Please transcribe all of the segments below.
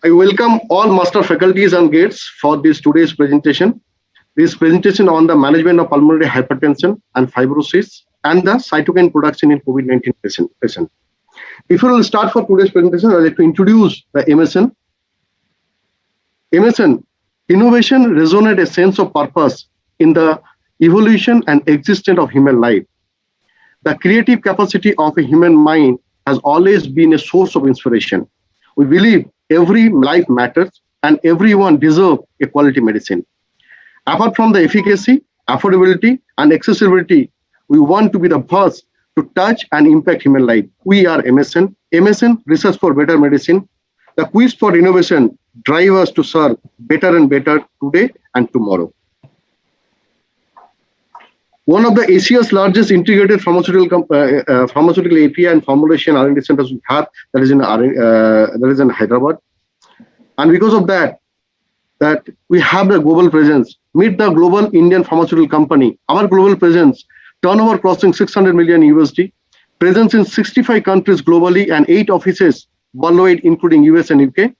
I welcome all master faculties and guests for this today's presentation. This presentation on the management of pulmonary hypertension and fibrosis and the cytokine production in COVID-19 patient. Before we start for today's presentation, I'd like to introduce the MSN. MSN, innovation resonate a sense of purpose in the evolution and existence of human life. The creative capacity of a human mind has always been a source of inspiration. We believe every life matters and everyone deserves a quality medicine. Apart from the efficacy, affordability, and accessibility, we want to be the first to touch and impact human life. We are MSN. MSN, Research for Better Medicine. The quest for innovation drive us to serve better and better today and tomorrow. One of the Asia's largest integrated pharmaceutical API and formulation R&D centers we have, that is in Hyderabad. And because of that we have the global presence. Meet the global Indian pharmaceutical company. Our global presence, turnover crossing 600 million USD, presence in 65 countries globally and 8 offices worldwide, including US and UK,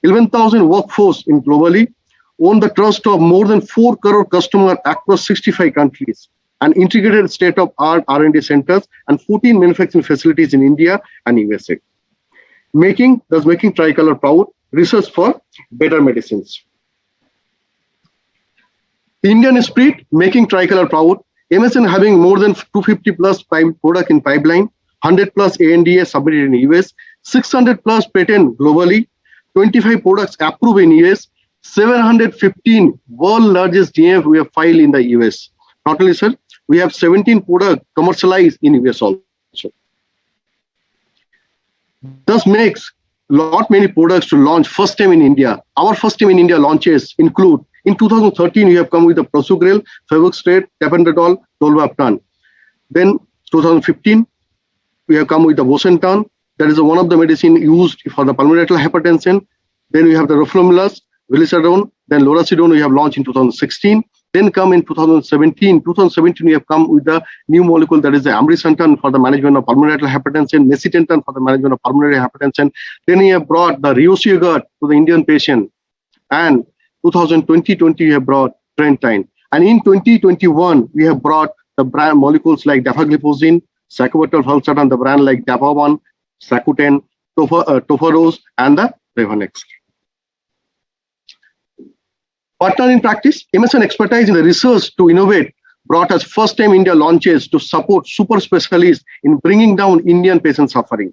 11,000 workforce in globally, own the trust of more than 4 crore customers across 65 countries, and integrated state-of-art R&D centers and 14 manufacturing facilities in India and USA. Making Tricolor proud, research for better medicines. Indian spirit, making Tricolor proud. MSN having more than 250 plus product in pipeline, 100 plus ANDA submitted in US, 600 plus patent globally, 25 products approved in US, 715 world largest DMF we have filed in the US. Not only, sir, we have 17 products commercialized in US also. Thus makes lot many products to launch first time in India. Our first time in India launches include, in 2013, we have come with the Prosugrel, Fevoxtrate, Tapentadol, Tolvaptan. Then 2015, we have come with the Bosentan. That is one of the medicine used for the pulmonary hypertension. Then we have the Roflumilast, Vilisadone. Then Loracidone we have launched in 2016. Then come in 2017. 2017 we have come with the new molecule, that is the Ambrisentan for the management of pulmonary hypertension, Macitentan for the management of pulmonary hypertension. Then we have brought the Riociguard to the Indian patient. And 2020 we have brought Trentine. And in 2021 we have brought the brand molecules like Dapagliflozin, Sacubitril Valsartan, the brand like Dapavan, Sakuten, Tofaros, and the Revanex. Partner in practice, MSN expertise in the research to innovate brought us first time India launches to support super specialists in bringing down Indian patient suffering.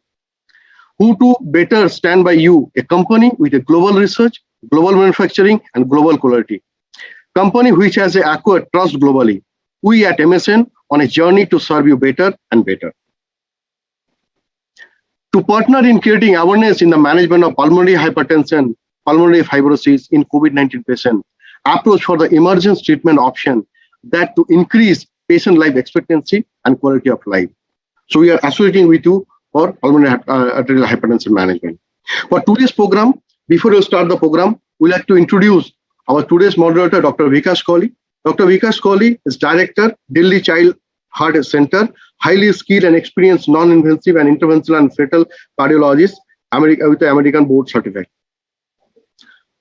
Who to better stand by you, a company with a global research, global manufacturing, and global quality. Company which has acquired trust globally. We at MSN on a journey to serve you better and better. To partner in creating awareness in the management of pulmonary hypertension, pulmonary fibrosis in COVID-19 patient, approach for the emergence treatment option that to increase patient life expectancy and quality of life. So we are associating with you for pulmonary arterial hypertension management. For today's program, before we start the program, we'd like to introduce our today's moderator, Dr. Vikas Kohli. Dr. Vikas Kohli is Director, Delhi Child Heart Center, highly skilled and experienced non-invasive and interventional and fetal cardiologist with the American board certificate.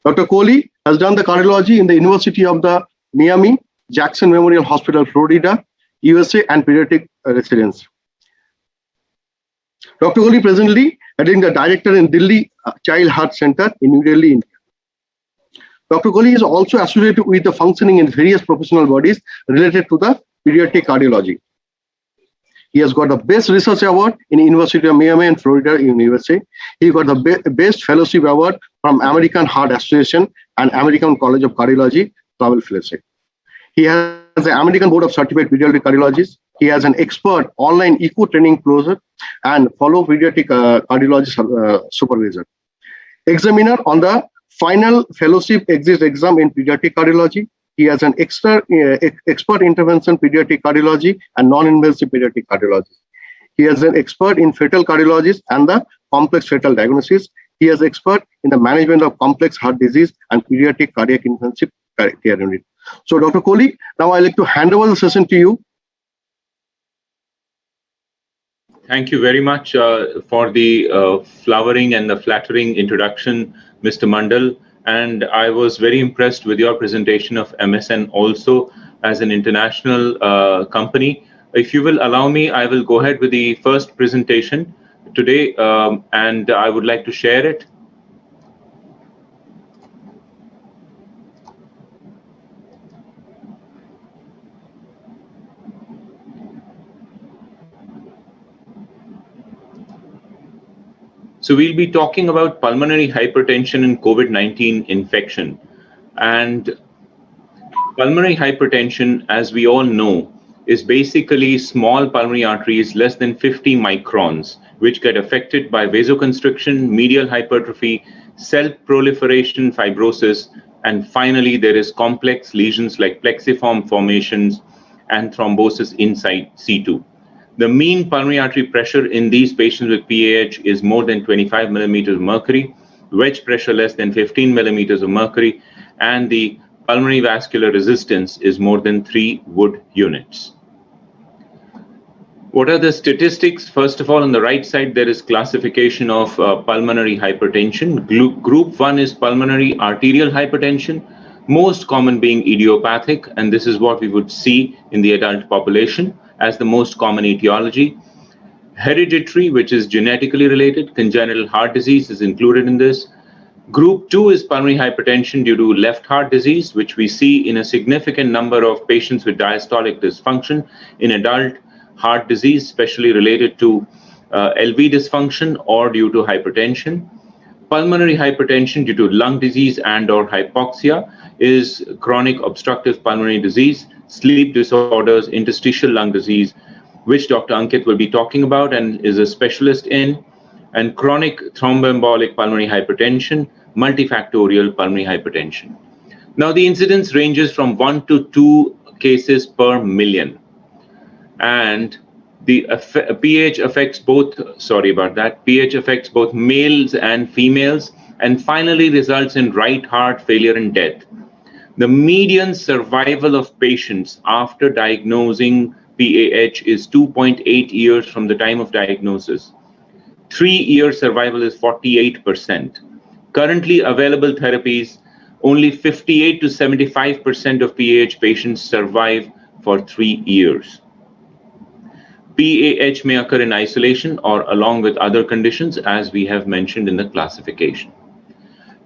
Dr. Kohli has done the cardiology in the University of the Miami, Jackson Memorial Hospital, Florida, USA, and pediatric residence. Dr. Kohli presently heading the director in Delhi Child Heart Center in New Delhi, India. Dr. Kohli is also associated with the functioning in various professional bodies related to the pediatric cardiology. He has got the Best Research Award in University of Miami and Florida in USA. He got the Best Fellowship Award from American Heart Association and American College of Cardiology, Travel Fellowship. He has the American Board of Certified Pediatric Cardiologists. He has an expert online eco training closer and fellow pediatric cardiologist supervisor. Examiner on the final fellowship exit exam in pediatric cardiology. He has an expert intervention pediatric cardiology and non-invasive pediatric cardiology. He has an expert in fetal cardiologist and the complex fetal diagnosis. He is expert in the management of complex heart disease and pediatric cardiac intensive care unit. So, Dr. Kohli, now I'd like to hand over the session to you. Thank you very much for the flowering and the flattering introduction, Mr. Mandal. And I was very impressed with your presentation of MSN also as an international company. If you will allow me, I will go ahead with the first presentation today, and I would like to share it. So we'll be talking about pulmonary hypertension and COVID-19 infection. And pulmonary hypertension, as we all know, is basically small pulmonary arteries less than 50 microns, which get affected by vasoconstriction, medial hypertrophy, cell proliferation, fibrosis, and finally there is complex lesions like plexiform formations and thrombosis inside C2. The mean pulmonary artery pressure in these patients with PAH is more than 25 millimeters of mercury, wedge pressure less than 15 millimeters of mercury, and the pulmonary vascular resistance is more than 3 Wood units. What are the statistics? First of all, on the right side, there is classification of pulmonary hypertension. Group 1 is pulmonary arterial hypertension, most common being idiopathic, and this is what we would see in the adult population as the most common etiology. Hereditary, which is genetically related, congenital heart disease is included in this. Group 2 is pulmonary hypertension due to left heart disease, which we see in a significant number of patients with diastolic dysfunction in adult heart disease, especially related to LV dysfunction or due to hypertension. Pulmonary hypertension due to lung disease and or hypoxia is chronic obstructive pulmonary disease, sleep disorders, interstitial lung disease, which Dr. Ankit will be talking about and is a specialist in, and chronic thromboembolic pulmonary hypertension, multifactorial pulmonary hypertension. Now, the incidence ranges from 1 to 2 cases per million. And the pH affects both, pH affects both males and females, and finally results in right heart failure and death. The median survival of patients after diagnosing PAH is 2.8 years from the time of diagnosis. 3-year survival is 48%. Currently available therapies, only 58 to 75% of PAH patients survive for 3 years. PAH may occur in isolation or along with other conditions, as we have mentioned in the classification.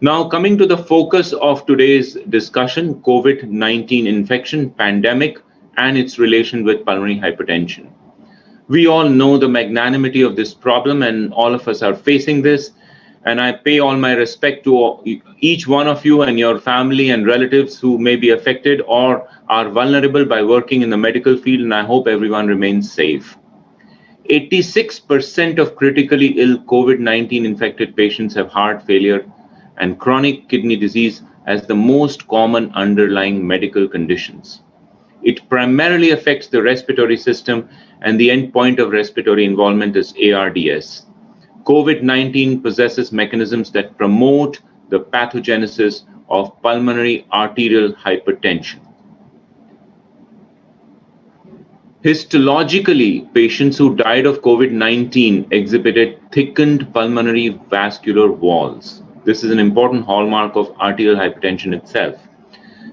Now, coming to the focus of today's discussion, COVID-19 infection, pandemic, and its relation with pulmonary hypertension. We all know the magnanimity of this problem, and all of us are facing this. And I pay all my respect to each one of you and your family and relatives who may be affected or are vulnerable by working in the medical field, and I hope everyone remains safe. 86% of critically ill COVID-19 infected patients have heart failure and chronic kidney disease as the most common underlying medical conditions. It primarily affects the respiratory system, and the endpoint of respiratory involvement is ARDS. COVID-19 possesses mechanisms that promote the pathogenesis of pulmonary arterial hypertension. Histologically, patients who died of COVID-19 exhibited thickened pulmonary vascular walls. This is an important hallmark of arterial hypertension itself.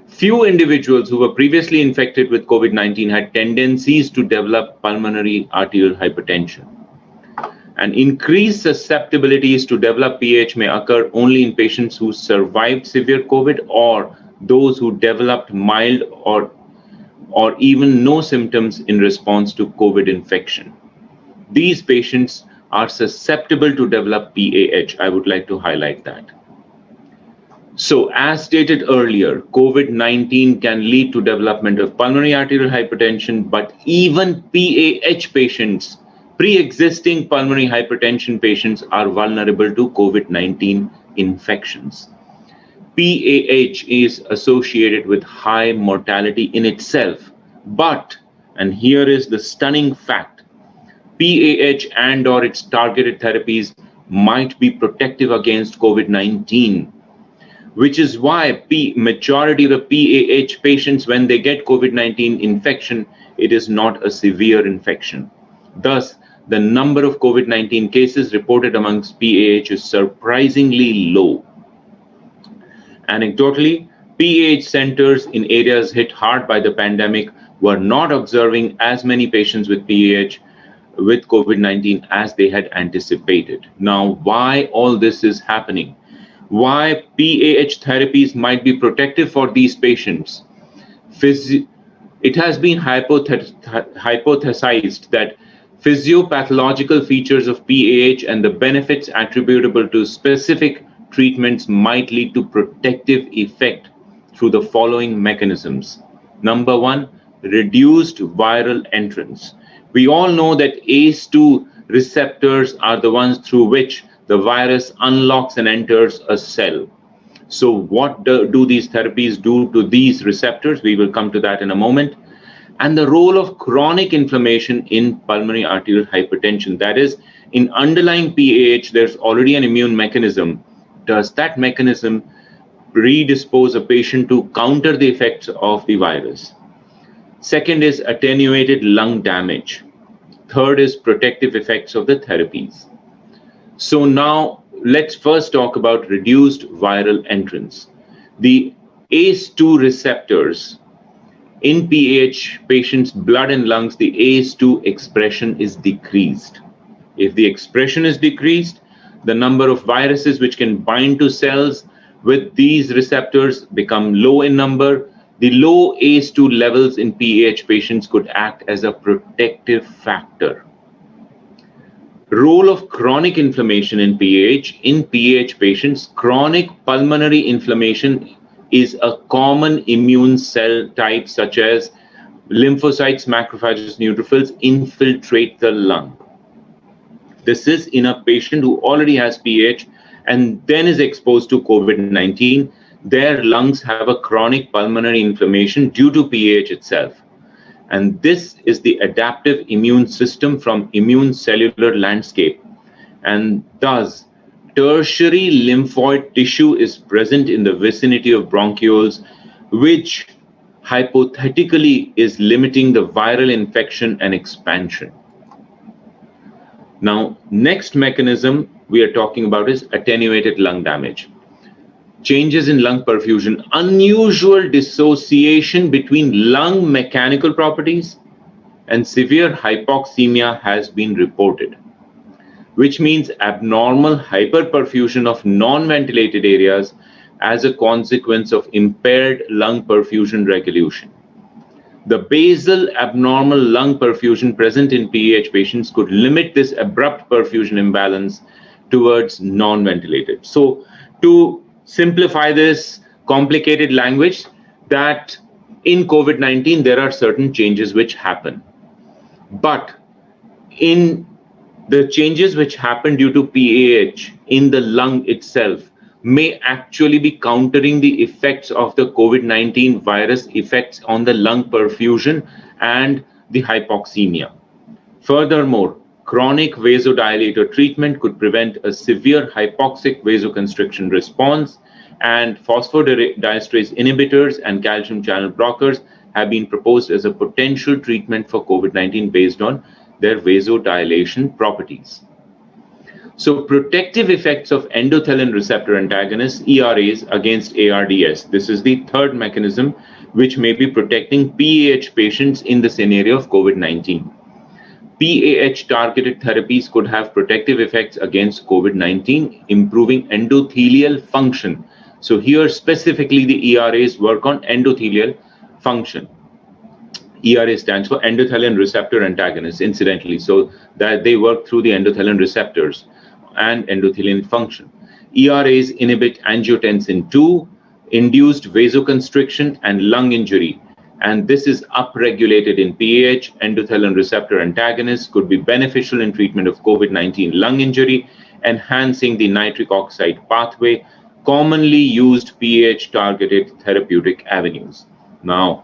Few individuals who were previously infected with COVID-19 had tendencies to develop pulmonary arterial hypertension. And increased susceptibilities to develop PAH may occur only in patients who survived severe COVID or those who developed mild or even no symptoms in response to COVID infection. These patients are susceptible to develop PAH. I would like to highlight that. So, as stated earlier, COVID-19 can lead to development of pulmonary arterial hypertension, but even PAH patients, pre-existing pulmonary hypertension patients, are vulnerable to COVID-19 infections. PAH is associated with high mortality in itself, but, and here is the stunning fact, PAH and or its targeted therapies might be protective against COVID-19, which is why majority of the PAH patients, when they get COVID-19 infection, it is not a severe infection. Thus, the number of COVID-19 cases reported amongst PAH is surprisingly low. Anecdotally, PAH centers in areas hit hard by the pandemic were not observing as many patients with PAH with COVID-19 as they had anticipated. Now, why all this is happening? Why PAH therapies might be protective for these patients? It has been hypothesized that physiopathological features of PAH and the benefits attributable to specific treatments might lead to protective effect through the following mechanisms. Number one, reduced viral entrance. We all know that ACE2 receptors are the ones through which the virus unlocks and enters a cell. So what do these therapies do to these receptors? We will come to that in a moment. And the role of chronic inflammation in pulmonary arterial hypertension. That is, in underlying PAH, there's already an immune mechanism. Does that mechanism predispose a patient to counter the effects of the virus? Second is attenuated lung damage. Third is protective effects of the therapies. So now let's first talk about reduced viral entrance. The ACE2 receptors in PAH patients' blood and lungs, the ACE2 expression is decreased. If the expression is decreased, the number of viruses which can bind to cells with these receptors become low in number. The low ACE2 levels in PAH patients could act as a protective factor. Role of chronic inflammation in PAH. In PAH patients, chronic pulmonary inflammation is a common immune cell type such as lymphocytes, macrophages, neutrophils infiltrate the lung. This is in a patient who already has PAH and then is exposed to COVID-19. Their lungs have a chronic pulmonary inflammation due to PAH itself. And this is the adaptive immune system from immune cellular landscape. And thus, tertiary lymphoid tissue is present in the vicinity of bronchioles, which hypothetically is limiting the viral infection and expansion. Now, next mechanism we are talking about is attenuated lung damage. Changes in lung perfusion, unusual dissociation between lung mechanical properties and severe hypoxemia has been reported, which means abnormal hyperperfusion of non-ventilated areas as a consequence of impaired lung perfusion regulation. The basal abnormal lung perfusion present in PAH patients could limit this abrupt perfusion imbalance towards non-ventilated. So to simplify this complicated language, that in COVID-19 there are certain changes which happen. But in the changes which happen due to PAH in the lung itself may actually be countering the effects of the COVID-19 virus effects on the lung perfusion and the hypoxemia. Furthermore, chronic vasodilator treatment could prevent a severe hypoxic vasoconstriction response, and phosphodiesterase inhibitors and calcium channel blockers have been proposed as a potential treatment for COVID-19 based on their vasodilation properties. So protective effects of endothelin receptor antagonists, ERAs, against ARDS. This is the third mechanism which may be protecting PAH patients in the scenario of COVID-19. PAH targeted therapies could have protective effects against COVID-19, improving endothelial function. So here specifically the ERAs work on endothelial function. ERA stands for endothelin receptor antagonists, incidentally, so that they work through the endothelin receptors and endothelial function. ERAs inhibit angiotensin II, induced vasoconstriction and lung injury, and this is upregulated in PAH. Endothelin receptor antagonists could be beneficial in treatment of COVID-19 lung injury, enhancing the nitric oxide pathway, commonly used PAH-targeted therapeutic avenues. Now,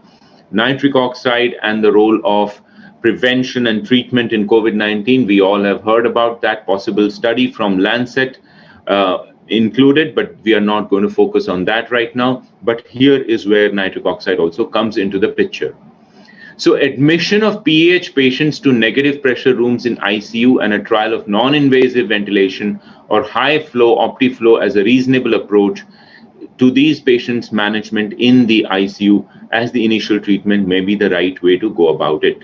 nitric oxide and the role of prevention and treatment in COVID-19, we all have heard about that possible study from Lancet included, but we are not going to focus on that right now. But here is where nitric oxide also comes into the picture. So admission of PAH patients to negative pressure rooms in ICU and a trial of non-invasive ventilation or high flow OptiFlow as a reasonable approach to these patients' management in the ICU as the initial treatment may be the right way to go about it.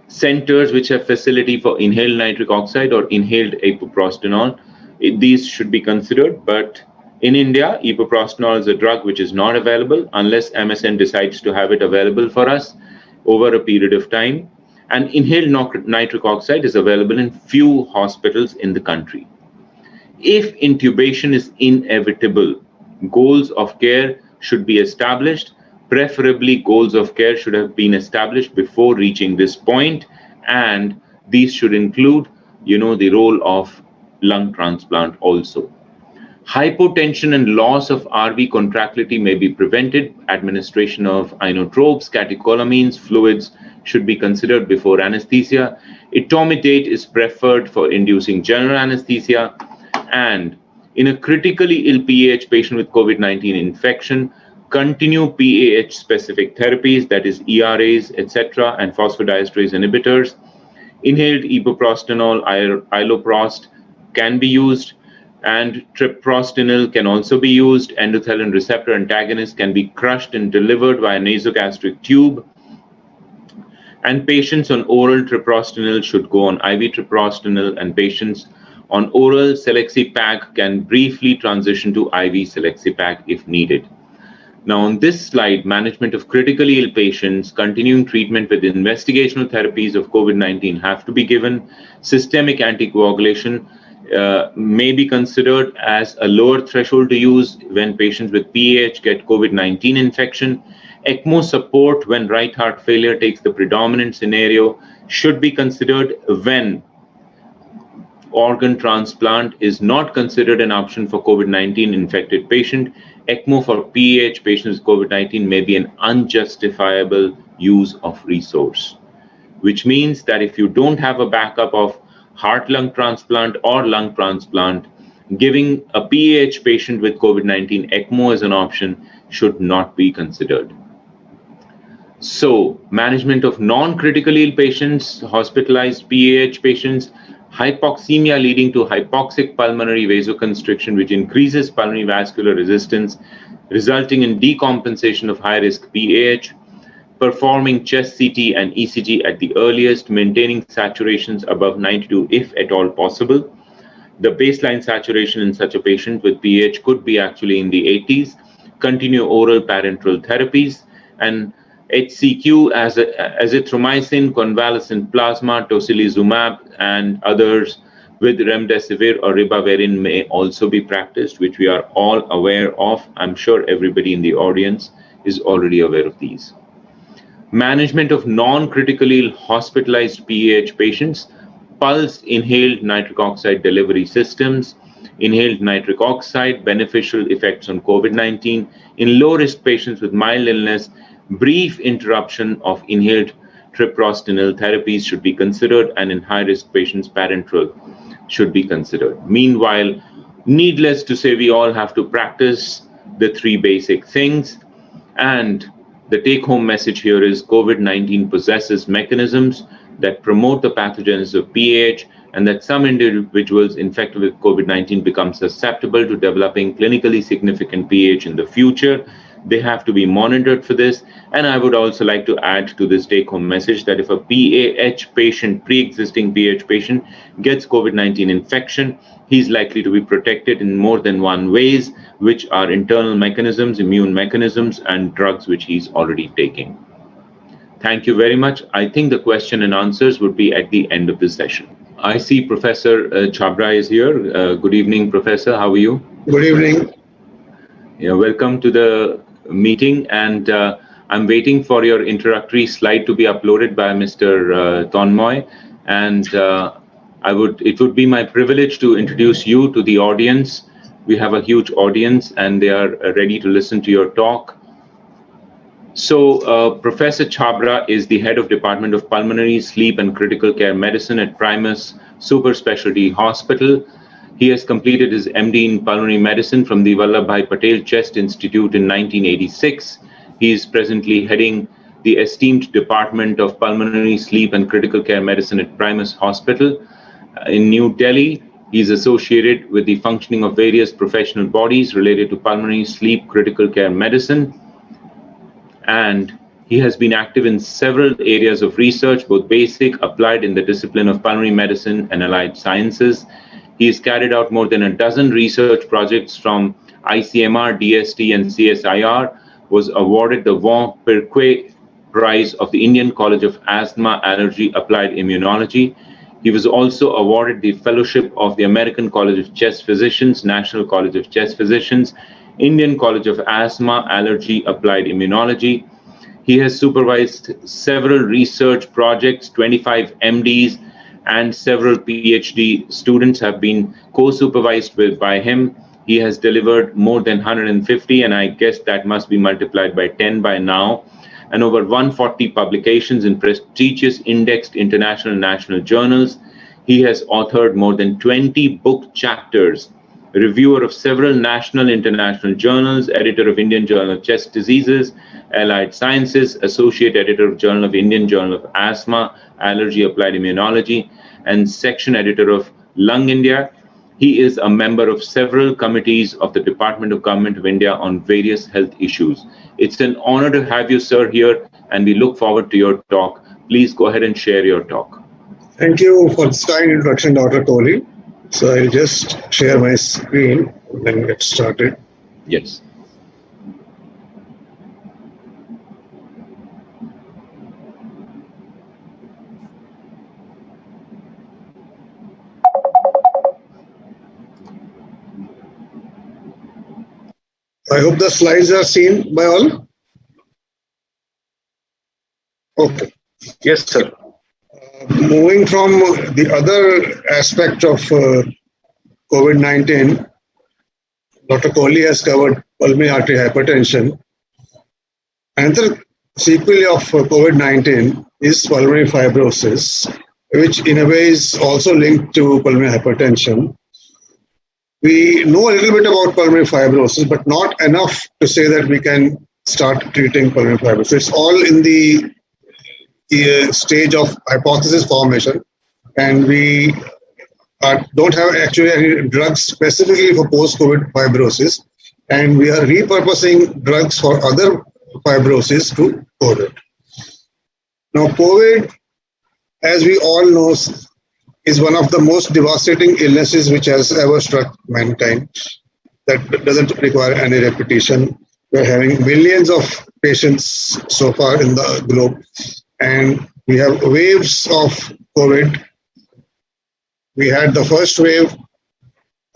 Centers which have facility for inhaled nitric oxide or inhaled epoprostenol, these should be considered, but in India, epoprostenol is a drug which is not available unless MSN decides to have it available for us over a period of time. And inhaled nitric oxide is available in few hospitals in the country. If intubation is inevitable, goals of care should be established. Preferably, goals of care should have been established before reaching this point, and these should include, the role of lung transplant also. Hypotension and loss of RV contractility may be prevented. Administration of inotropes, catecholamines, fluids should be considered before anesthesia. Etomidate is preferred for inducing general anesthesia. And in a critically ill PAH patient with COVID-19 infection, continue PAH-specific therapies, that is ERAs, etc., and phosphodiesterase inhibitors. Inhaled epoprostenol, iloprost can be used, and treprostinil can also be used. Endothelin receptor antagonist can be crushed and delivered via nasogastric tube. And patients on oral treprostinil should go on IV treprostinil, and patients on oral selexipag can briefly transition to IV selexipag if needed. Now, on this slide, management of critically ill patients, continuing treatment with investigational therapies of COVID-19 have to be given. Systemic anticoagulation may be considered as a lower threshold to use when patients with PAH get COVID-19 infection. ECMO support when right heart failure takes the predominant scenario should be considered when organ transplant is not considered an option for COVID-19 infected patient. ECMO for PAH patients with COVID-19 may be an unjustifiable use of resource, which means that if you don't have a backup of heart-lung transplant or lung transplant, giving a PAH patient with COVID-19 ECMO as an option should not be considered. So, management of non-critically ill patients, hospitalized PAH patients, hypoxemia leading to hypoxic pulmonary vasoconstriction, which increases pulmonary vascular resistance, resulting in decompensation of high-risk PAH, performing chest CT and ECG at the earliest, maintaining saturations above 92 if at all possible. The baseline saturation in such a patient with PAH could be actually in the 80s. Continue oral parenteral therapies, and HCQ as azithromycin, convalescent plasma, tocilizumab, and others with remdesivir or ribavirin may also be practiced, which we are all aware of. I'm sure everybody in the audience is already aware of these. Management of non-critically hospitalized PAH patients, pulsed inhaled nitric oxide delivery systems, inhaled nitric oxide, beneficial effects on COVID-19. In low-risk patients with mild illness, brief interruption of inhaled treprostinil therapies should be considered, and in high-risk patients, parenteral should be considered. Meanwhile, needless to say, we all have to practice the three basic things, and the take-home message here is COVID-19 possesses mechanisms that promote the pathogenesis of PAH, and that some individuals infected with COVID-19 become susceptible to developing clinically significant PAH in the future. They have to be monitored for this. And I would also like to add to this take-home message that if a PAH patient, pre-existing PAH patient, gets COVID-19 infection, he's likely to be protected in more than one ways, which are internal mechanisms, immune mechanisms, and drugs which he's already taking. Thank you very much. I think the question and answers would be at the end of this session. I see Professor Chabra is here. Good evening, Professor. How are you? Good evening. Yeah, welcome to the meeting, and I'm waiting for your introductory slide to be uploaded by Mr. Tonmoy, and it would be my privilege to introduce you to the audience. We have a huge audience, and they are ready to listen to your talk. So Professor Chabra is the head of Department of Pulmonary, Sleep and Critical Care Medicine at Primus Super Specialty Hospital. He has completed his MD in Pulmonary Medicine from the Vallabhbhai Patel Chest Institute in 1986. He is presently heading the esteemed Department of Pulmonary, Sleep and Critical Care Medicine at Primus Hospital in New Delhi. He's associated with the functioning of various professional bodies related to pulmonary, sleep, critical care medicine, and he has been active in several areas of research, both basic, applied in the discipline of pulmonary medicine and allied sciences. He has carried out more than a dozen research projects from ICMR, DST, and CSIR, was awarded the Von Perquet Prize of the Indian College of Asthma, Allergy, Applied Immunology. He was also awarded the Fellowship of the American College of Chest Physicians, National College of Chest Physicians, Indian College of Asthma, Allergy, Applied Immunology. He has supervised several research projects, 25 MDs, and several PhD students have been co-supervised by him. He has delivered more than 150, and I guess that must be multiplied by 10 by now, and over 140 publications in prestigious indexed international and national journals. He has authored more than 20 book chapters, reviewer of several national international journals, editor of Indian Journal of Chest Diseases, Allied Sciences, associate editor of Journal of Indian Journal of Asthma, Allergy, Applied Immunology, and section editor of Lung India. He is a member of several committees of the Department of Government of India on various health issues. It's an honor to have you, sir, here, and we look forward to your talk. Please go ahead and share your talk. Thank you for this kind introduction, Dr. Kohli. So I'll just share my screen and then get started. Yes. I hope the slides are seen by all. Okay. Yes, sir. Moving from the other aspect of COVID-19, Dr. Kohli has covered pulmonary artery hypertension. Another sequel of COVID-19 is pulmonary fibrosis, which in a way is also linked to pulmonary hypertension. We know a little bit about pulmonary fibrosis, but not enough to say that we can start treating pulmonary fibrosis. It's all in the stage of hypothesis formation, and we don't have actually any drugs specifically for post-COVID fibrosis, and we are repurposing drugs for other fibrosis to COVID. Now, COVID, as we all know, is one of the most devastating illnesses which has ever struck mankind. That doesn't require any repetition. We're having millions of patients so far in the globe, and we have waves of COVID. We had the first wave,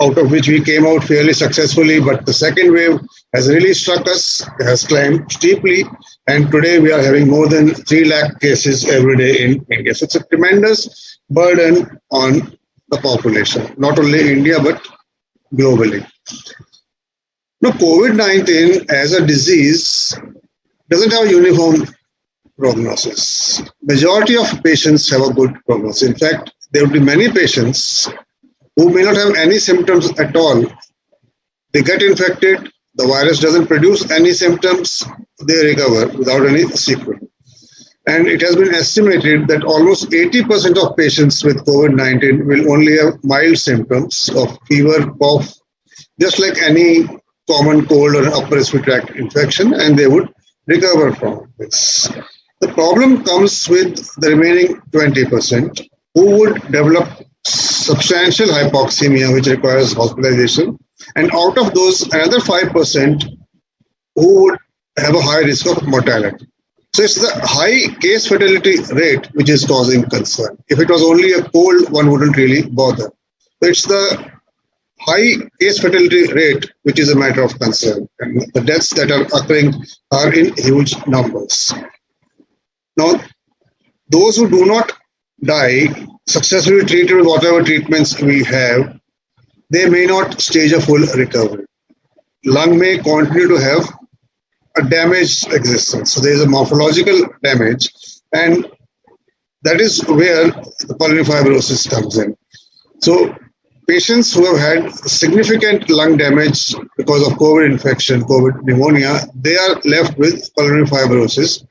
out of which we came out fairly successfully, but the second wave has really struck us, has climbed steeply, and today we are having more than 3 lakh cases every day in India. So it's a tremendous burden on the population, not only India, but globally. Now, COVID-19 as a disease doesn't have a uniform prognosis. Majority of patients have a good prognosis. In fact, there will be many patients who may not have any symptoms at all. They get infected, the virus doesn't produce any symptoms, they recover without any sequelae. And it has been estimated that almost 80% of patients with COVID-19 will only have mild symptoms of fever, cough, just like any common cold or upper respiratory tract infection, and they would recover from this. The problem comes with the remaining 20% who would develop substantial hypoxemia, which requires hospitalization, and out of those, another 5% who would have a high risk of mortality. So it's the high case fatality rate which is causing concern. If it was only a cold, one wouldn't really bother. So it's the high case fatality rate which is a matter of concern. And the deaths that are occurring are in huge numbers. Now, those who do not die, successfully treated with whatever treatments we have, they may not stage a full recovery. Lung may continue to have a damaged existence. So there is a morphological damage, and that is where the pulmonary fibrosis comes in. So patients who have had significant lung damage because of COVID infection, COVID pneumonia, they are left with pulmonary fibrosis.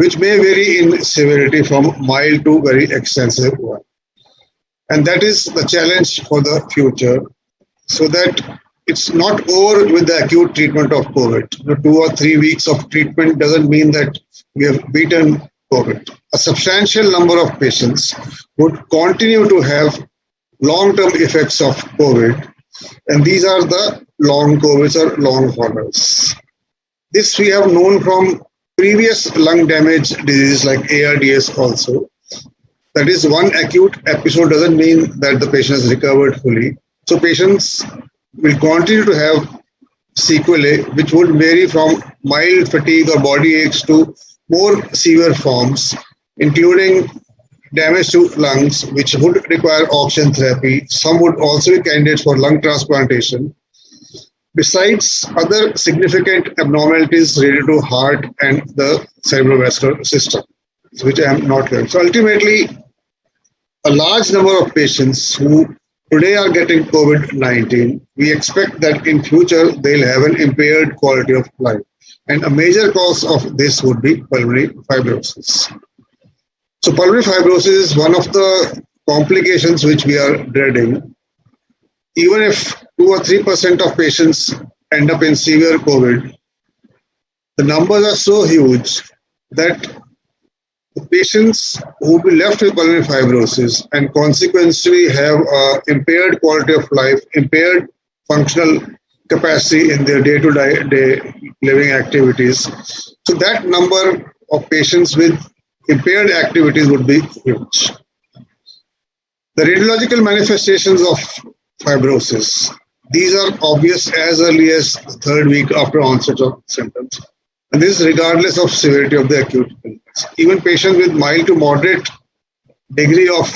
which may vary in severity from mild to very extensive one. And that is the challenge for the future, so that it's not over with the acute treatment of COVID. The 2 or 3 weeks of treatment doesn't mean that we have beaten COVID. A substantial number of patients would continue to have long-term effects of COVID, and these are the long COVIDs or long haulers. This we have known from previous lung damage diseases like ARDS also. That is, one acute episode doesn't mean that the patient has recovered fully. So patients will continue to have sequelae, which would vary from mild fatigue or body aches to more severe forms, including damage to lungs, which would require oxygen therapy. Some would also be candidates for lung transplantation, besides other significant abnormalities related to heart and the cerebrovascular system, which I am not clear. So ultimately, a large number of patients who today are getting COVID-19, we expect that in future they'll have an impaired quality of life. And a major cause of this would be pulmonary fibrosis. So pulmonary fibrosis is one of the complications which we are dreading. Even if 2 or 3% of patients end up in severe COVID, the numbers are so huge that the patients who will be left with pulmonary fibrosis and consequently have impaired quality of life, impaired functional capacity in their day-to-day living activities. So that number of patients with impaired activities would be huge. The radiological manifestations of fibrosis, these are obvious as early as the 3rd week after onset of symptoms. And this is regardless of severity of the acute illness. Even patients with mild to moderate degree of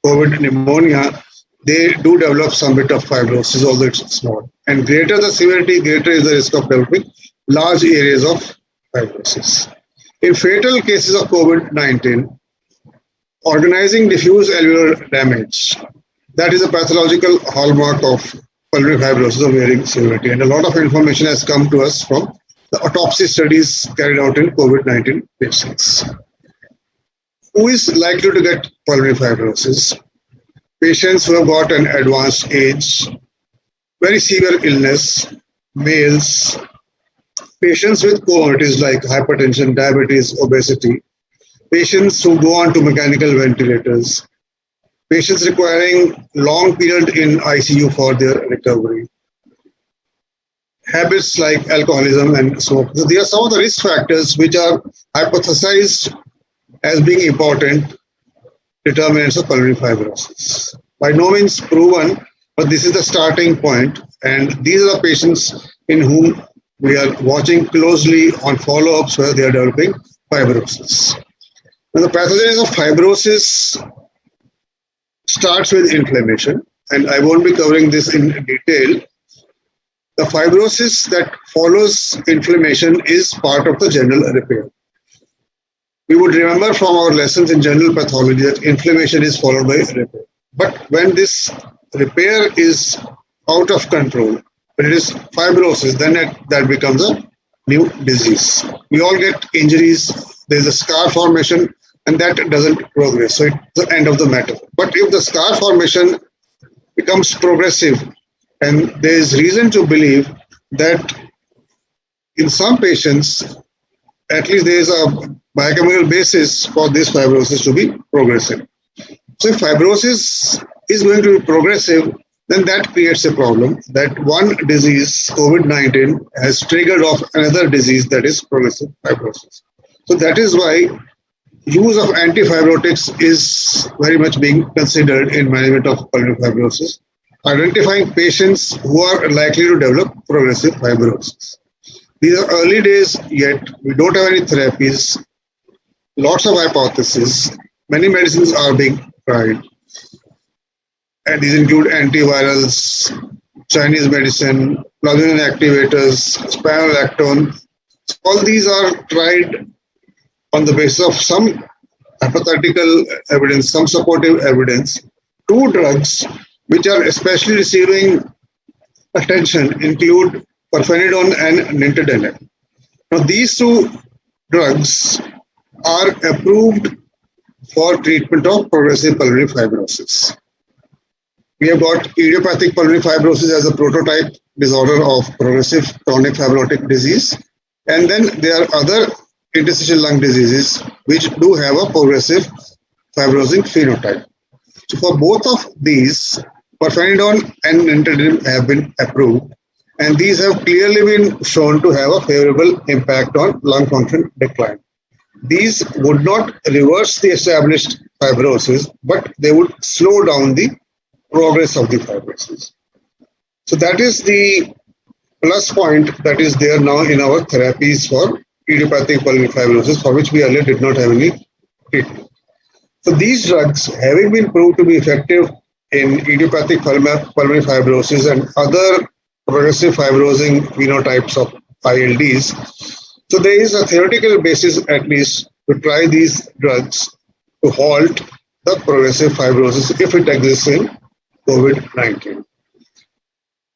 COVID pneumonia, they do develop some bit of fibrosis, although it's small. And greater the severity, greater is the risk of developing large areas of fibrosis. In fatal cases of COVID-19, organizing diffuse alveolar damage, that is a pathological hallmark of pulmonary fibrosis of varying severity. And a lot of information has come to us from the autopsy studies carried out in COVID-19 patients. Who is likely to get pulmonary fibrosis? Patients who have got an advanced age, very severe illness, males, patients with comorbidities like hypertension, diabetes, obesity, patients who go on to mechanical ventilators, patients requiring long period in ICU for their recovery, habits like alcoholism and smoke. So these are some of the risk factors which are hypothesized as being important determinants of pulmonary fibrosis. By no means proven, but this is the starting point, and these are the patients in whom we are watching closely on follow-ups where they are developing fibrosis. Now, the pathogenesis of fibrosis starts with inflammation, and I won't be covering this in detail. The fibrosis that follows inflammation is part of the general repair. We would remember from our lessons in general pathology that inflammation is followed by repair. But when this repair is out of control, when it is fibrosis, then that becomes a new disease. We all get injuries, there's a scar formation, and that doesn't progress. So it's the end of the matter. But if the scar formation becomes progressive, and there is reason to believe that in some patients, at least there is a biochemical basis for this fibrosis to be progressive. So if fibrosis is going to be progressive, then that creates a problem that one disease, COVID-19, has triggered off another disease that is progressive fibrosis. So that is why use of antifibrotics is very much being considered in management of pulmonary fibrosis, identifying patients who are likely to develop progressive fibrosis. These are early days yet, we don't have any therapies, lots of hypotheses, many medicines are being tried. And these include antivirals, Chinese medicine, plug-in activators, spironolactone. All these are tried on the basis of some hypothetical evidence, some supportive evidence. 2 drugs which are especially receiving attention include pirfenidone and nintedanib. Now these 2 drugs are approved for treatment of progressive pulmonary fibrosis. We have got idiopathic pulmonary fibrosis as a prototype disorder of progressive chronic fibrotic disease. And then there are other interstitial lung diseases which do have a progressive fibrosing phenotype. So for both of these, pirfenidone and nintedanib have been approved, and these have clearly been shown to have a favorable impact on lung function decline. These would not reverse the established fibrosis, but they would slow down the progress of the fibrosis. So that is the plus point that is there now in our therapies for idiopathic pulmonary fibrosis, for which we earlier did not have any treatment. So these drugs, having been proved to be effective in idiopathic pulmonary fibrosis and other progressive fibrosing phenotypes of ILDs, so there is a theoretical basis at least to try these drugs to halt the progressive fibrosis if it exists in COVID-19.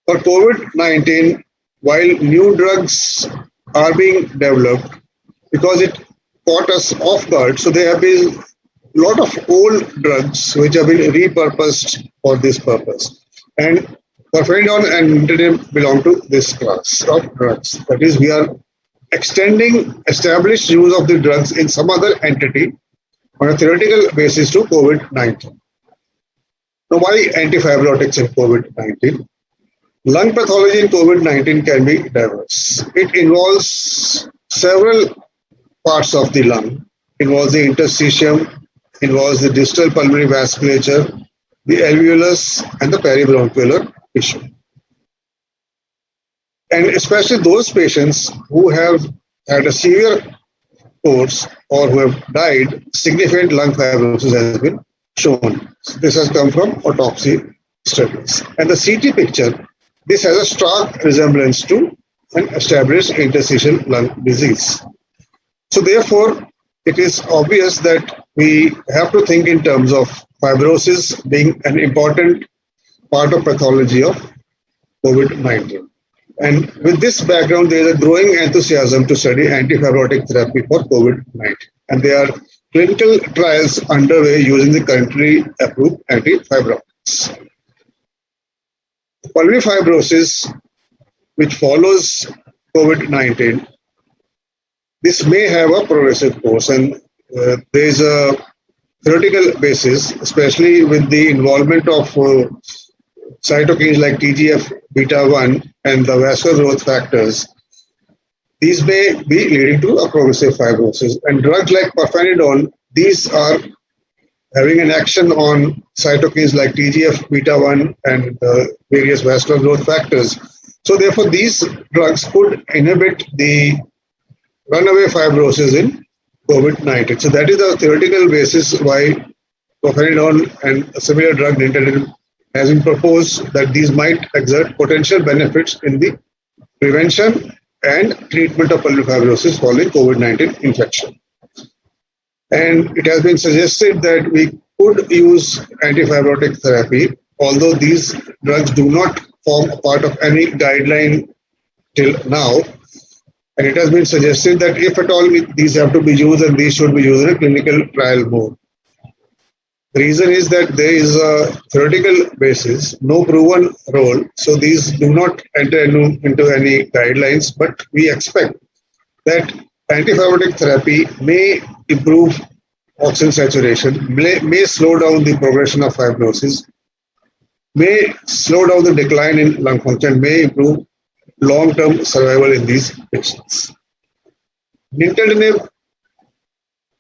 For COVID-19, while new drugs are being developed, because it caught us off guard, so there have been a lot of old drugs which have been repurposed for this purpose. And pirfenidone and nintedanib belong to this class of drugs. That is, we are extending established use of the drugs in some other entity on a theoretical basis to COVID-19. Now, why antifibrotics in COVID-19? Lung pathology in COVID-19 can be diverse. It involves several parts of the lung. It involves the interstitium, involves the distal pulmonary vasculature, the alveolus, and the peribronchial tissue. And especially those patients who have had a severe course or who have died, significant lung fibrosis has been shown. This has come from autopsy studies. And the CT picture, this has a stark resemblance to an established interstitial lung disease. So therefore, it is obvious that we have to think in terms of fibrosis being an important part of pathology of COVID-19. And with this background, there is a growing enthusiasm to study antifibrotic therapy for COVID-19. And there are clinical trials underway using the currently approved antifibrotics. Pulmonary fibrosis, which follows COVID-19, this may have a progressive course, and there is a theoretical basis, especially with the involvement of cytokines like TGF-beta1 and the vascular growth factors. These may be leading to a progressive fibrosis. And drugs like pirfenidone, these are having an action on cytokines like TGF-beta1 and various vascular growth factors. So therefore, these drugs could inhibit the runaway fibrosis in COVID-19. So that is the theoretical basis why pirfenidone and a similar drug nintedanib has been proposed, that these might exert potential benefits in the prevention and treatment of pulmonary fibrosis following COVID-19 infection. And it has been suggested that we could use antifibrotic therapy, although these drugs do not form a part of any guideline till now. And it has been suggested that if at all these have to be used, and these should be used in a clinical trial mode. The reason is that there is a theoretical basis, no proven role, so these do not enter into any guidelines, but we expect that antifibrotic therapy may improve oxygen saturation, may slow down the progression of fibrosis, may slow down the decline in lung function, may improve long-term survival in these patients. Nintedanib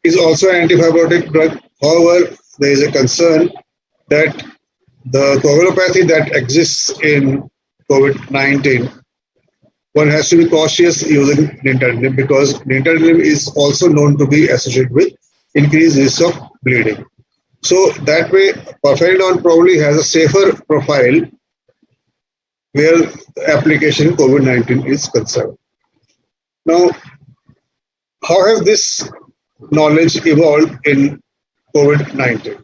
is also an antifibrotic drug. However, there is a concern that the coagulopathy that exists in COVID-19, one has to be cautious using nintedanib, because nintedanib is also known to be associated with increased risk of bleeding. So that way, pirfenidone probably has a safer profile where the application in COVID-19 is concerned. Now, how has this knowledge evolved in COVID-19?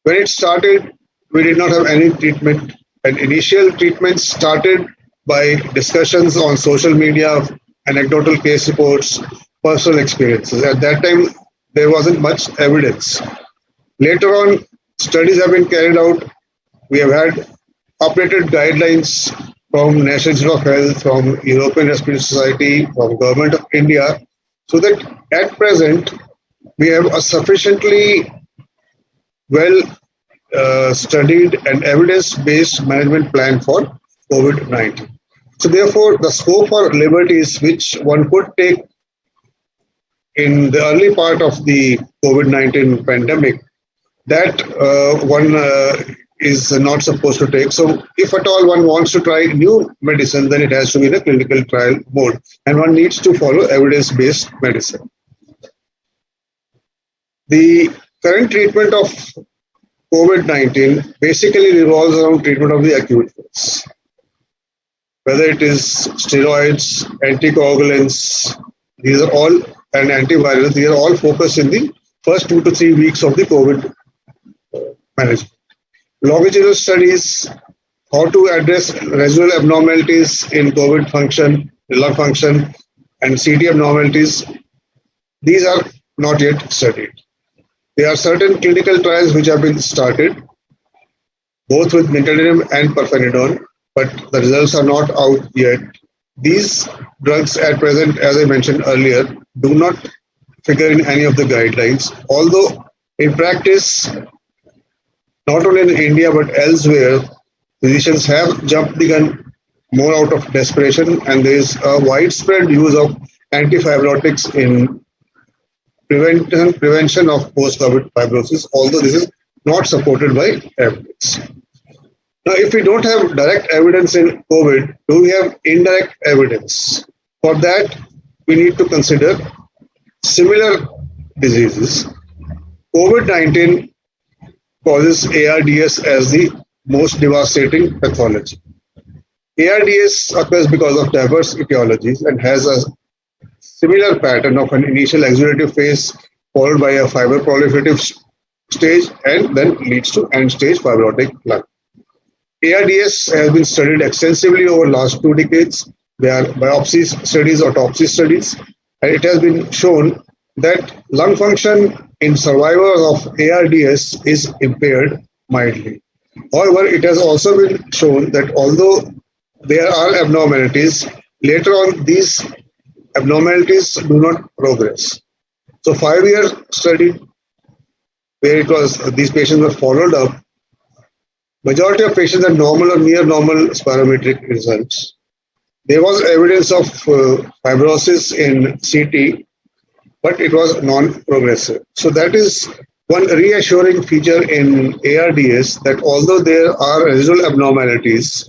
When it started, we did not have any treatment, and initial treatments started by discussions on social media, anecdotal case reports, personal experiences. At that time, there wasn't much evidence. Later on, studies have been carried out. We have had updated guidelines from National Institute of Health, from European Respiratory Society, from Government of India, so that at present we have a sufficiently well studied and evidence-based management plan for COVID-19. So therefore, the scope for liberties which one could take in the early part of the COVID-19 pandemic, that one is not supposed to take. So if at all one wants to try new medicine, then it has to be in a clinical trial mode, and one needs to follow evidence-based medicine. The current treatment of COVID-19 basically revolves around treatment of the acute phase. Whether it is steroids, anticoagulants, these are all, and antivirals, these are all focused in the first 2 to 3 weeks of the COVID management. Longitudinal studies, how to address residual abnormalities in COVID function, lung function, and CT abnormalities, these are not yet studied. There are certain clinical trials which have been started, both with nintedanib and pirfenidone, but the results are not out yet. These drugs at present, as I mentioned earlier, do not figure in any of the guidelines, although in practice, not only in India but elsewhere, physicians have jumped the gun more out of desperation, and there is a widespread use of antifibrotics in prevention of post-COVID fibrosis, although this is not supported by evidence. Now, if we don't have direct evidence in COVID, do we have indirect evidence? For that, we need to consider similar diseases. COVID-19 causes ARDS as the most devastating pathology. ARDS occurs because of diverse etiologies and has a similar pattern of an initial exudative phase followed by a fibroproliferative stage and then leads to end-stage fibrotic lung. ARDS has been studied extensively over the last 2 decades. There are biopsy studies, autopsy studies, and it has been shown that lung function in survivors of ARDS is impaired mildly. However, it has also been shown that although there are abnormalities, later on these abnormalities do not progress. So 5-year study where it was these patients were followed up, majority of patients had normal or near normal spirometric results. There was evidence of fibrosis in CT, but it was non-progressive. So that is one reassuring feature in ARDS, that although there are residual abnormalities,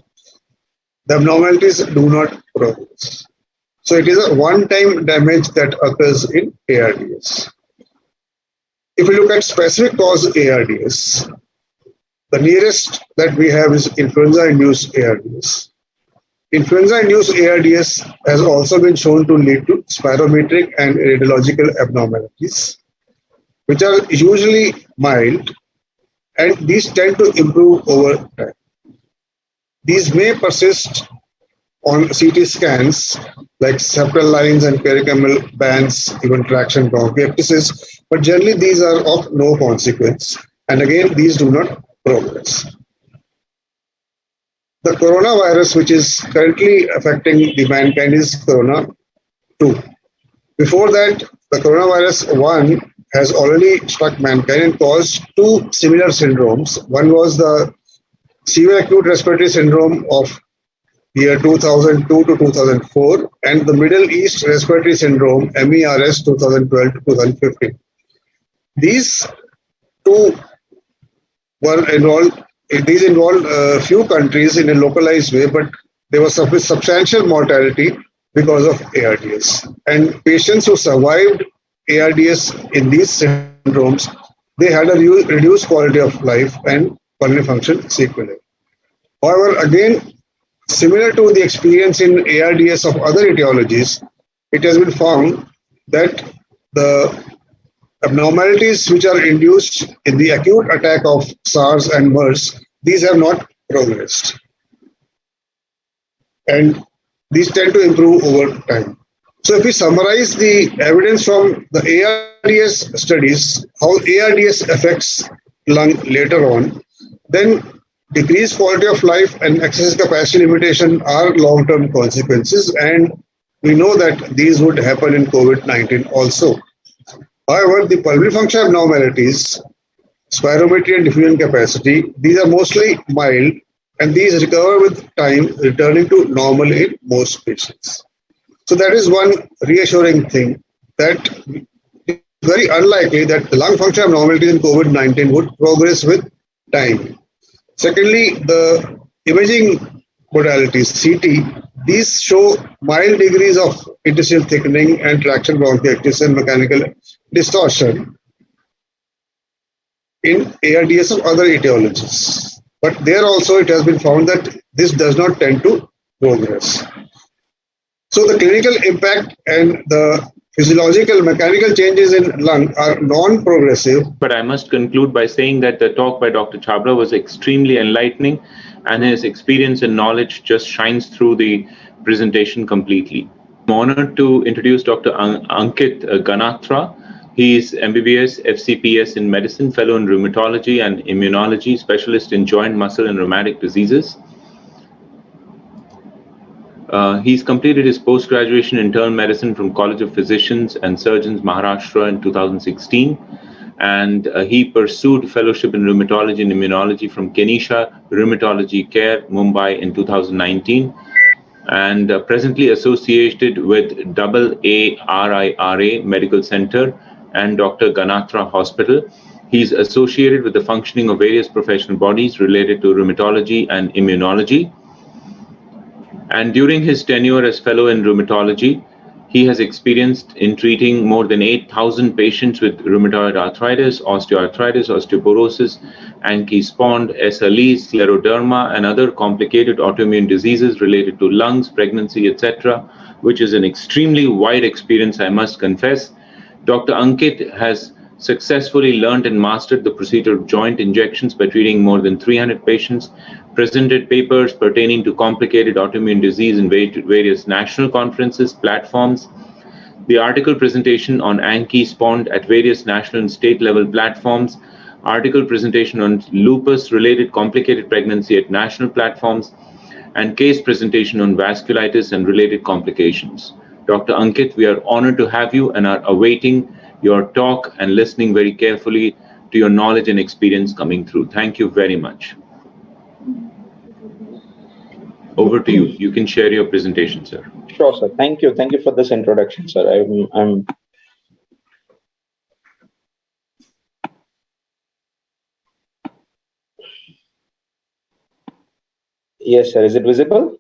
the abnormalities do not progress. So it is a one-time damage that occurs in ARDS. If we look at specific cause ARDS, the nearest that we have is influenza-induced ARDS. Influenza-induced ARDS has also been shown to lead to spirometric and radiological abnormalities, which are usually mild, and these tend to improve over time. These may persist on CT scans like septal lines and pericameral bands, even traction bronchiectasis, but generally these are of no consequence. And again, these do not progress. The coronavirus, which is currently affecting the mankind, is Corona 2. Before that, the coronavirus 1 has already struck mankind and caused 2 similar syndromes. One was the severe acute respiratory syndrome of year 2002 to 2004, and the Middle East respiratory syndrome, MERS, 2012 to 2015. These 2 were involved. These involved a few countries in a localized way, but there was substantial mortality because of ARDS. And patients who survived ARDS in these syndromes, they had a reduced quality of life and pulmonary function sequelae. However, again, similar to the experience in ARDS of other etiologies, it has been found that the abnormalities which are induced in the acute attack of SARS and MERS, these have not progressed. And these tend to improve over time. So if we summarize the evidence from the ARDS studies, how ARDS affects lung later on, then decreased quality of life and exercise capacity limitation are long-term consequences, and we know that these would happen in COVID-19 also. However, the pulmonary function abnormalities, spirometry and diffusion capacity, these are mostly mild and these recover with time, returning to normal in most patients. So that is one reassuring thing, that it's very unlikely that the lung function abnormalities in COVID-19 would progress with time. Secondly, the imaging modalities, CT, these show mild degrees of interstitial thickening and traction bronchiectasis and mechanical distortion in ARDS of other etiologies. But there also it has been found that this does not tend to progress. So the clinical impact and the physiological mechanical changes in lung are non-progressive. But I must conclude by saying that the talk by Dr. Chabra was extremely enlightening, and his experience and knowledge just shines through the presentation completely. I'm honored to introduce Dr. Ankit Ganatra. He is MBBS, FCPS in medicine, fellow in rheumatology and immunology, specialist in joint, muscle, and rheumatic diseases. He's completed his post-graduation in internal medicine from College of Physicians and Surgeons, Maharashtra in 2016. And he pursued fellowship in rheumatology and immunology from Kenisha Rheumatology Care, Mumbai in 2019. And presently associated with AARIRA Medical Center and Dr. Ganatra Hospital. He's associated with the functioning of various professional bodies related to rheumatology and immunology. And during his tenure as fellow in rheumatology, he has experienced in treating more than 8,000 patients with rheumatoid arthritis, osteoarthritis, osteoporosis, Anki-Spond, SLE, scleroderma, and other complicated autoimmune diseases related to lungs, pregnancy, etc., which is an extremely wide experience, I must confess. Dr. Ankit has successfully learned and mastered the procedure of joint injections by treating more than 300 patients, presented papers pertaining to complicated autoimmune disease in various national conferences, platforms, the article presentation on Anki-Spond at various national and state level platforms, article presentation on lupus-related complicated pregnancy at national platforms, and case presentation on vasculitis and related complications. Dr. Ankit, we are honored to have you and are awaiting your talk and listening very carefully to your knowledge and experience coming through. Thank you very much. Over to you. You can share your presentation, sir. Sure, sir. Thank you. Thank you for this introduction, sir. Yes, sir. Is it visible?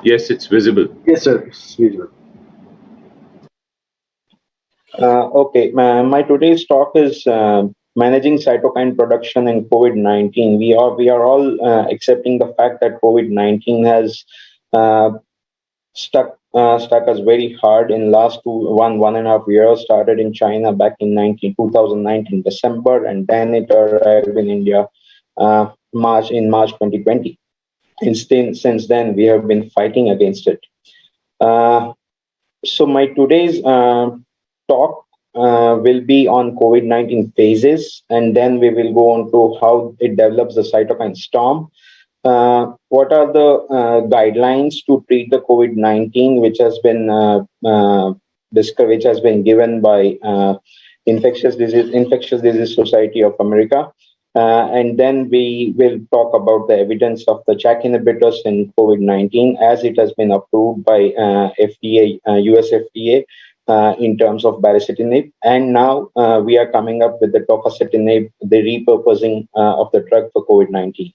Yes, it's visible. Yes, sir. It's visible. Okay. My today's talk is managing cytokine production in COVID-19. We are all accepting the fact that COVID-19 has stuck us very hard in last one and a half years. Started in China back in 2019 December, and then it arrived in India March 2020. And since then, we have been fighting against it. So my today's talk will be on COVID-19 phases, and then we will go on to how it develops the cytokine storm. What are the guidelines to treat the COVID-19, which has been which has been given by Infectious Disease Society of America. And then we will talk about the evidence of the JAK inhibitors in COVID-19 as it has been approved by FDA, US FDA, in terms of baricitinib. And now we are coming up with the tofacitinib, the repurposing of the drug for COVID-19.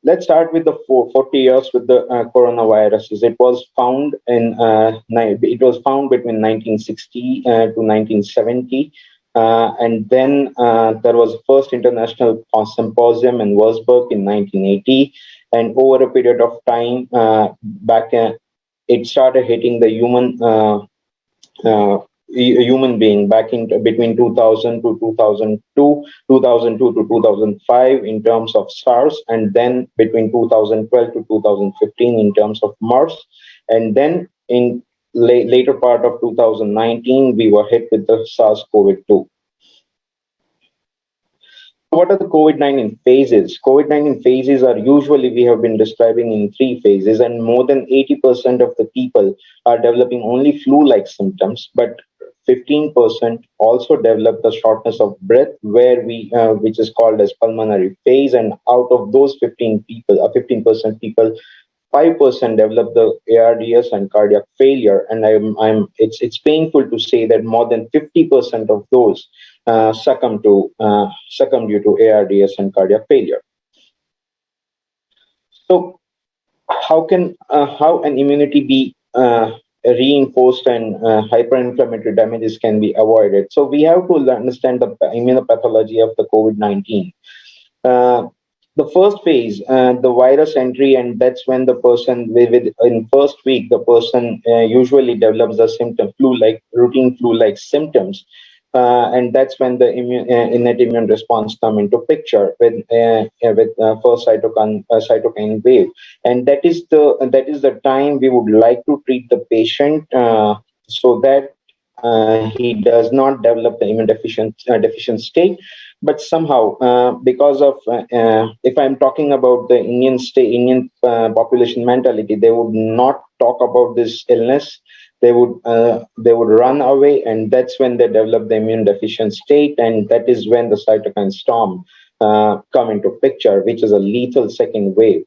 Let's start with the 40 years with the coronaviruses. It was found between 1960 to 1970. And then there was the first international symposium in Wurzburg in 1980. And over a period of time, it started hitting the human being back in between 2000 to 2002 to 2005 in terms of SARS, and then between 2012 to 2015 in terms of MERS. And then in later part of 2019, we were hit with the SARS-CoV-2. What are the COVID-19 phases? COVID-19 phases are usually, we have been describing in 3 phases, and more than 80% of the people are developing only flu-like symptoms, but 15% also develop the shortness of breath, which is called as pulmonary phase, and out of those 15% people, 5% develop the ARDS and cardiac failure, and it's painful to say that more than 50% of those succumb due to ARDS and cardiac failure. So, how an immunity be reinforced and hyperinflammatory damages can be avoided? So, we have to understand the immunopathology of the COVID-19. The first phase, the virus entry, and that's when the person, in first week, the person usually develops the routine flu-like symptoms, and that's when the innate immune response come into picture with first cytokine wave, and that is the time we would like to treat the patient so that he does not develop the immune deficient state. But somehow, because of if I'm talking about the Indian population mentality, they would not talk about this illness. They would run away, and that's when they develop the immune deficient state, and that is when the cytokine storm come into picture, which is a lethal second wave.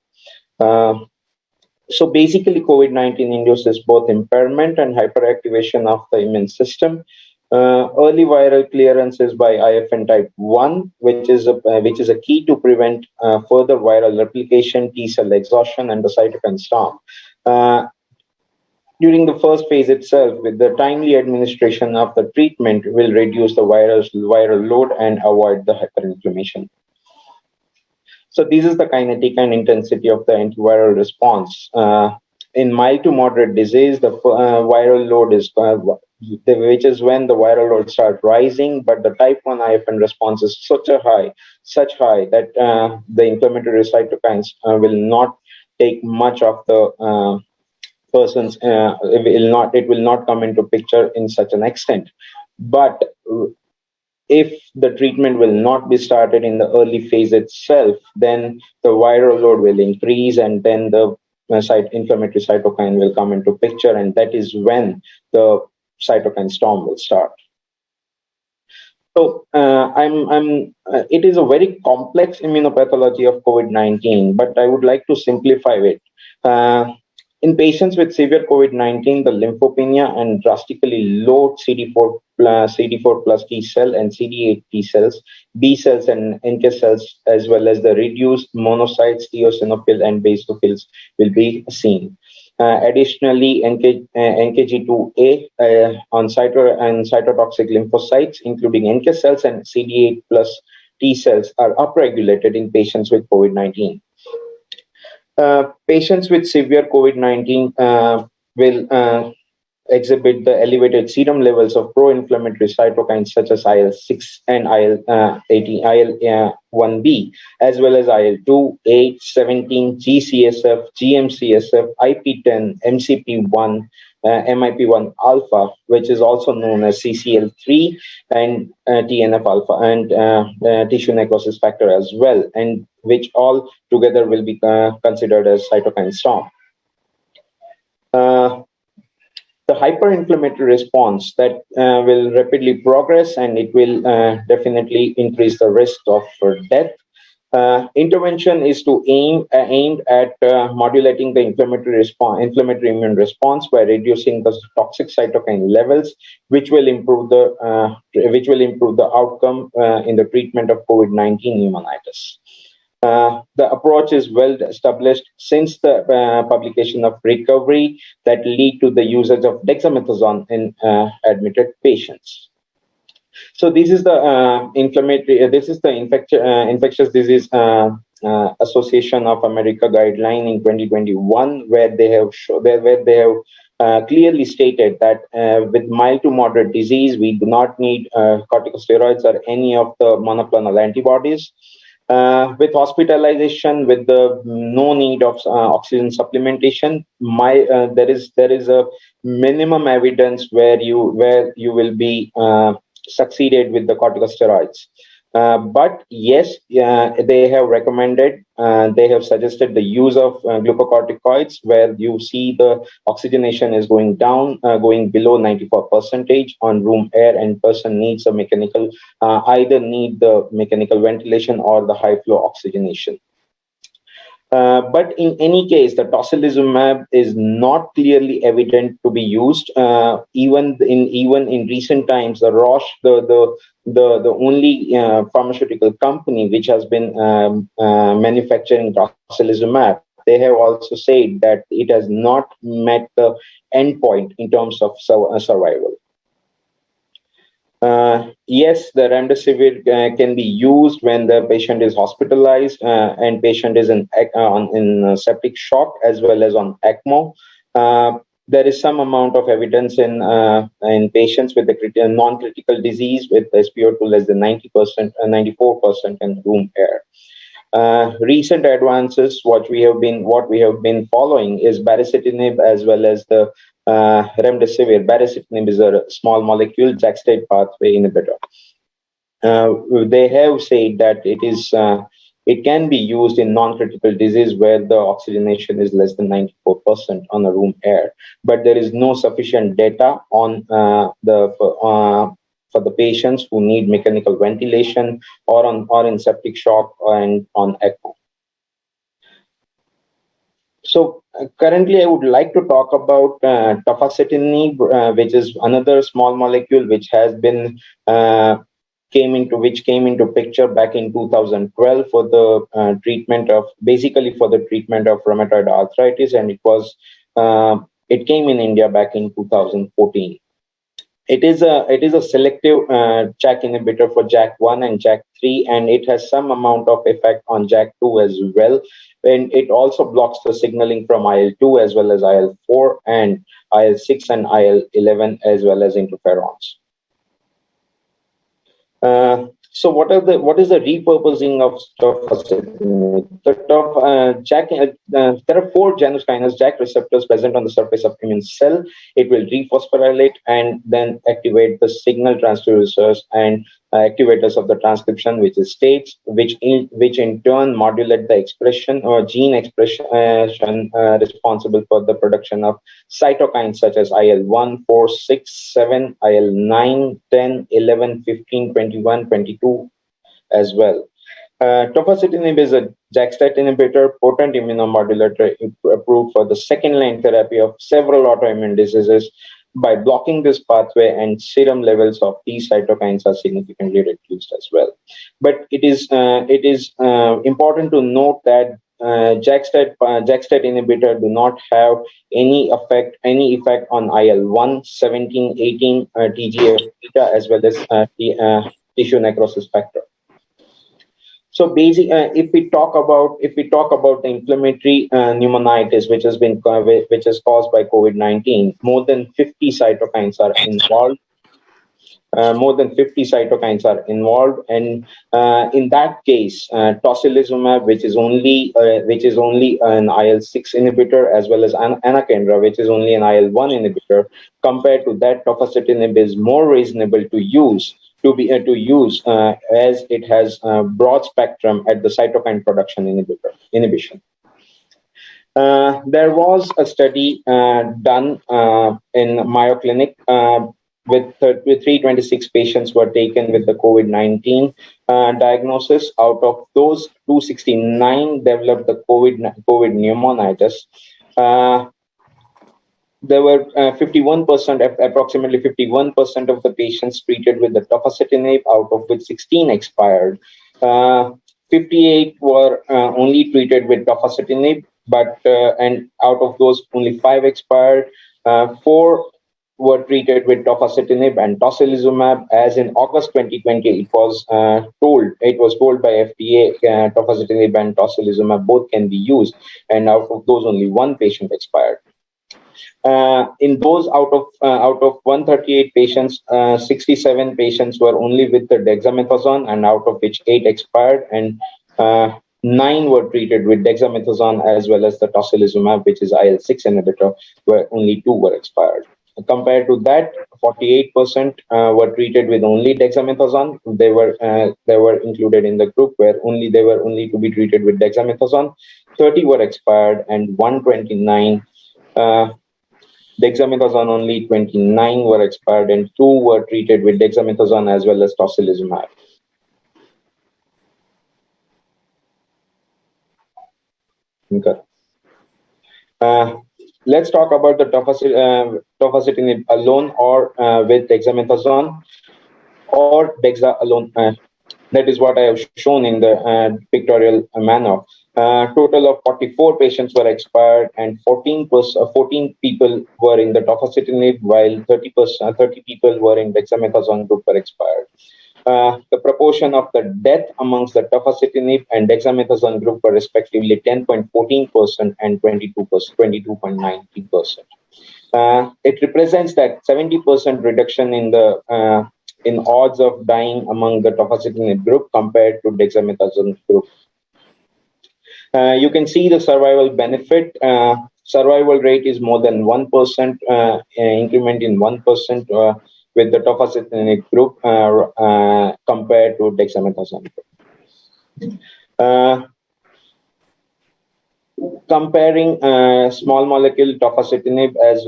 So basically, COVID-19 induces both impairment and hyperactivation of the immune system. Early viral clearances by IFN type 1, which is a key to prevent further viral replication, T cell exhaustion, and the cytokine storm. During the first phase itself, with the timely administration of the treatment, will reduce the viral load and avoid the hyperinflammation. So this is the kinetic and intensity of the antiviral response. In mild to moderate disease, the viral load is which is when the viral load starts rising, but the type 1 IFN response is such high that the inflammatory cytokines will not take much of the person's. It will not come into picture in such an extent. But if the treatment will not be started in the early phase itself, then the viral load will increase, and then the inflammatory cytokine will come into picture, and that is when the cytokine storm will start. So it is a very complex immunopathology of COVID-19, but I would like to simplify it. In patients with severe COVID-19, the lymphopenia and drastically low CD4 plus T cell and CD8 T cells, B cells and NK cells, as well as the reduced monocytes, eosinophil and basophils will be seen. Additionally, NKG2A on cytotoxic lymphocytes, including NK cells and CD8 plus T cells, are upregulated in patients with COVID-19. Patients with severe COVID-19 will exhibit the elevated serum levels of pro-inflammatory cytokines such as IL-6 and IL-1B, as well as IL-2, 8, 17, GCSF, GM-CSF, IP-10, MCP-1, MIP-1 alpha, which is also known as CCL3, and TNF alpha, and tissue necrosis factor as well, and which all together will be considered as cytokine storm. The hyperinflammatory response that will rapidly progress, and it will definitely increase the risk of death. Intervention is aimed at modulating the inflammatory immune response by reducing the toxic cytokine levels, which will improve the outcome in the treatment of COVID-19 pneumonitis. The approach is well established since the publication of Recovery that lead to the usage of dexamethasone in admitted patients. So this is the infectious disease Association of America guideline in 2021, where they have clearly stated that with mild to moderate disease, we do not need corticosteroids or any of the monoclonal antibodies. With hospitalization, with the no need of oxygen supplementation, there is a minimum evidence where you will be succeeded with the corticosteroids. But yes, they have recommended, they have suggested the use of glucocorticoids where you see the oxygenation is going down, going below 94% on room air, and person needs a mechanical, either need the mechanical ventilation or the high flow oxygenation. But in any case, the tocilizumab is not clearly evident to be used. Even in recent times, the Roche, the only pharmaceutical company which has been manufacturing tocilizumab, they have also said that it has not met the endpoint in terms of survival. Yes, the remdesivir can be used when the patient is hospitalized and patient is in septic shock as well as on ECMO. There is some amount of evidence in patients with the non-critical disease with SpO2 less than 90%, 94% in room air. Recent advances, what we have been following is baricitinib as well as the remdesivir. Baricitinib is a small molecule JAK-STAT pathway inhibitor. They have said that it can be used in non-critical disease where the oxygenation is less than 94% on the room air, but there is no sufficient data on for the patients who need mechanical ventilation or in septic shock and on ECMO. So currently, I would like to talk about tofacitinib, which is another small molecule which has been came into picture back in 2012 for the treatment of rheumatoid arthritis, and it came in India back in 2014. It is a selective JAK inhibitor for JAK1 and JAK3, and it has some amount of effect on JAK2 as well. And it also blocks the signaling from IL-2 as well as IL-4 and IL-6 and IL-11 as well as interferons. So what is the repurposing of tofacitinib? There are 4 Janus kinase JAK receptors present on the surface of immune cell. It will rephosphorylate and then activate the signal transducers and activators of the transcription, which is states, which in turn modulate the expression or gene expression responsible for the production of cytokines such as IL-1, 4, 6, 7, IL-9, 10, 11, 15, 21, 22 as well. Tofacitinib is a JAK-STAT inhibitor, potent immunomodulator approved for the second-line therapy of several autoimmune diseases. By blocking this pathway, and serum levels of these cytokines are significantly reduced as well. But it is important to note that JAK-STAT inhibitor do not have any effect on IL-1, 17, 18, TGF-beta as well as tissue necrosis factor. So basically, if we talk about the inflammatory pneumonitis, which is caused by COVID-19, more than 50 cytokines are involved. And in that case, tocilizumab, which is only an IL-6 inhibitor, as well as anakinra, which is only an IL-1 inhibitor, compared to that, tofacitinib is more reasonable to use. As it has broad spectrum at the cytokine production inhibition. There was a study done in Mayo Clinic with 326 patients were taken with the COVID-19 diagnosis. Out of those, 269 developed the COVID pneumonitis. There were approximately 51% of the patients treated with the tofacitinib, out of which 16 expired. 58 were only treated with tofacitinib, and out of those, only 5 expired. 4 were treated with tofacitinib and tocilizumab. As in August 2020, it was told by FDA tofacitinib and tocilizumab both can be used, and out of those, only 1 patient expired. In those out of 138 patients, 67 patients were only with the dexamethasone, and out of which 8 expired, and 9 were treated with dexamethasone as well as the tocilizumab, which is IL-6 inhibitor, where only 2 were expired. Compared to that, 48% were treated with only dexamethasone. They were included in the group where they were only to be treated with dexamethasone. 30 were expired, and 129 dexamethasone only 29 were expired, and 2 were treated with dexamethasone as well as tocilizumab. Okay. Let's talk about the tofacitinib alone or with dexamethasone or dexa alone. That is what I have shown in the pictorial manner. Total of 44 patients were expired, and 14 people were in the tofacitinib, while 30 people were in dexamethasone group were expired. The proportion of the death amongst the tofacitinib and dexamethasone group were respectively 10.14% and 22.19%. It represents that 70% reduction in the in odds of dying among the tofacitinib group compared to dexamethasone group. You can see the survival benefit. Survival rate is more than 1%, increment in 1% with the tofacitinib group compared to dexamethasone group. Comparing small molecule tofacitinib as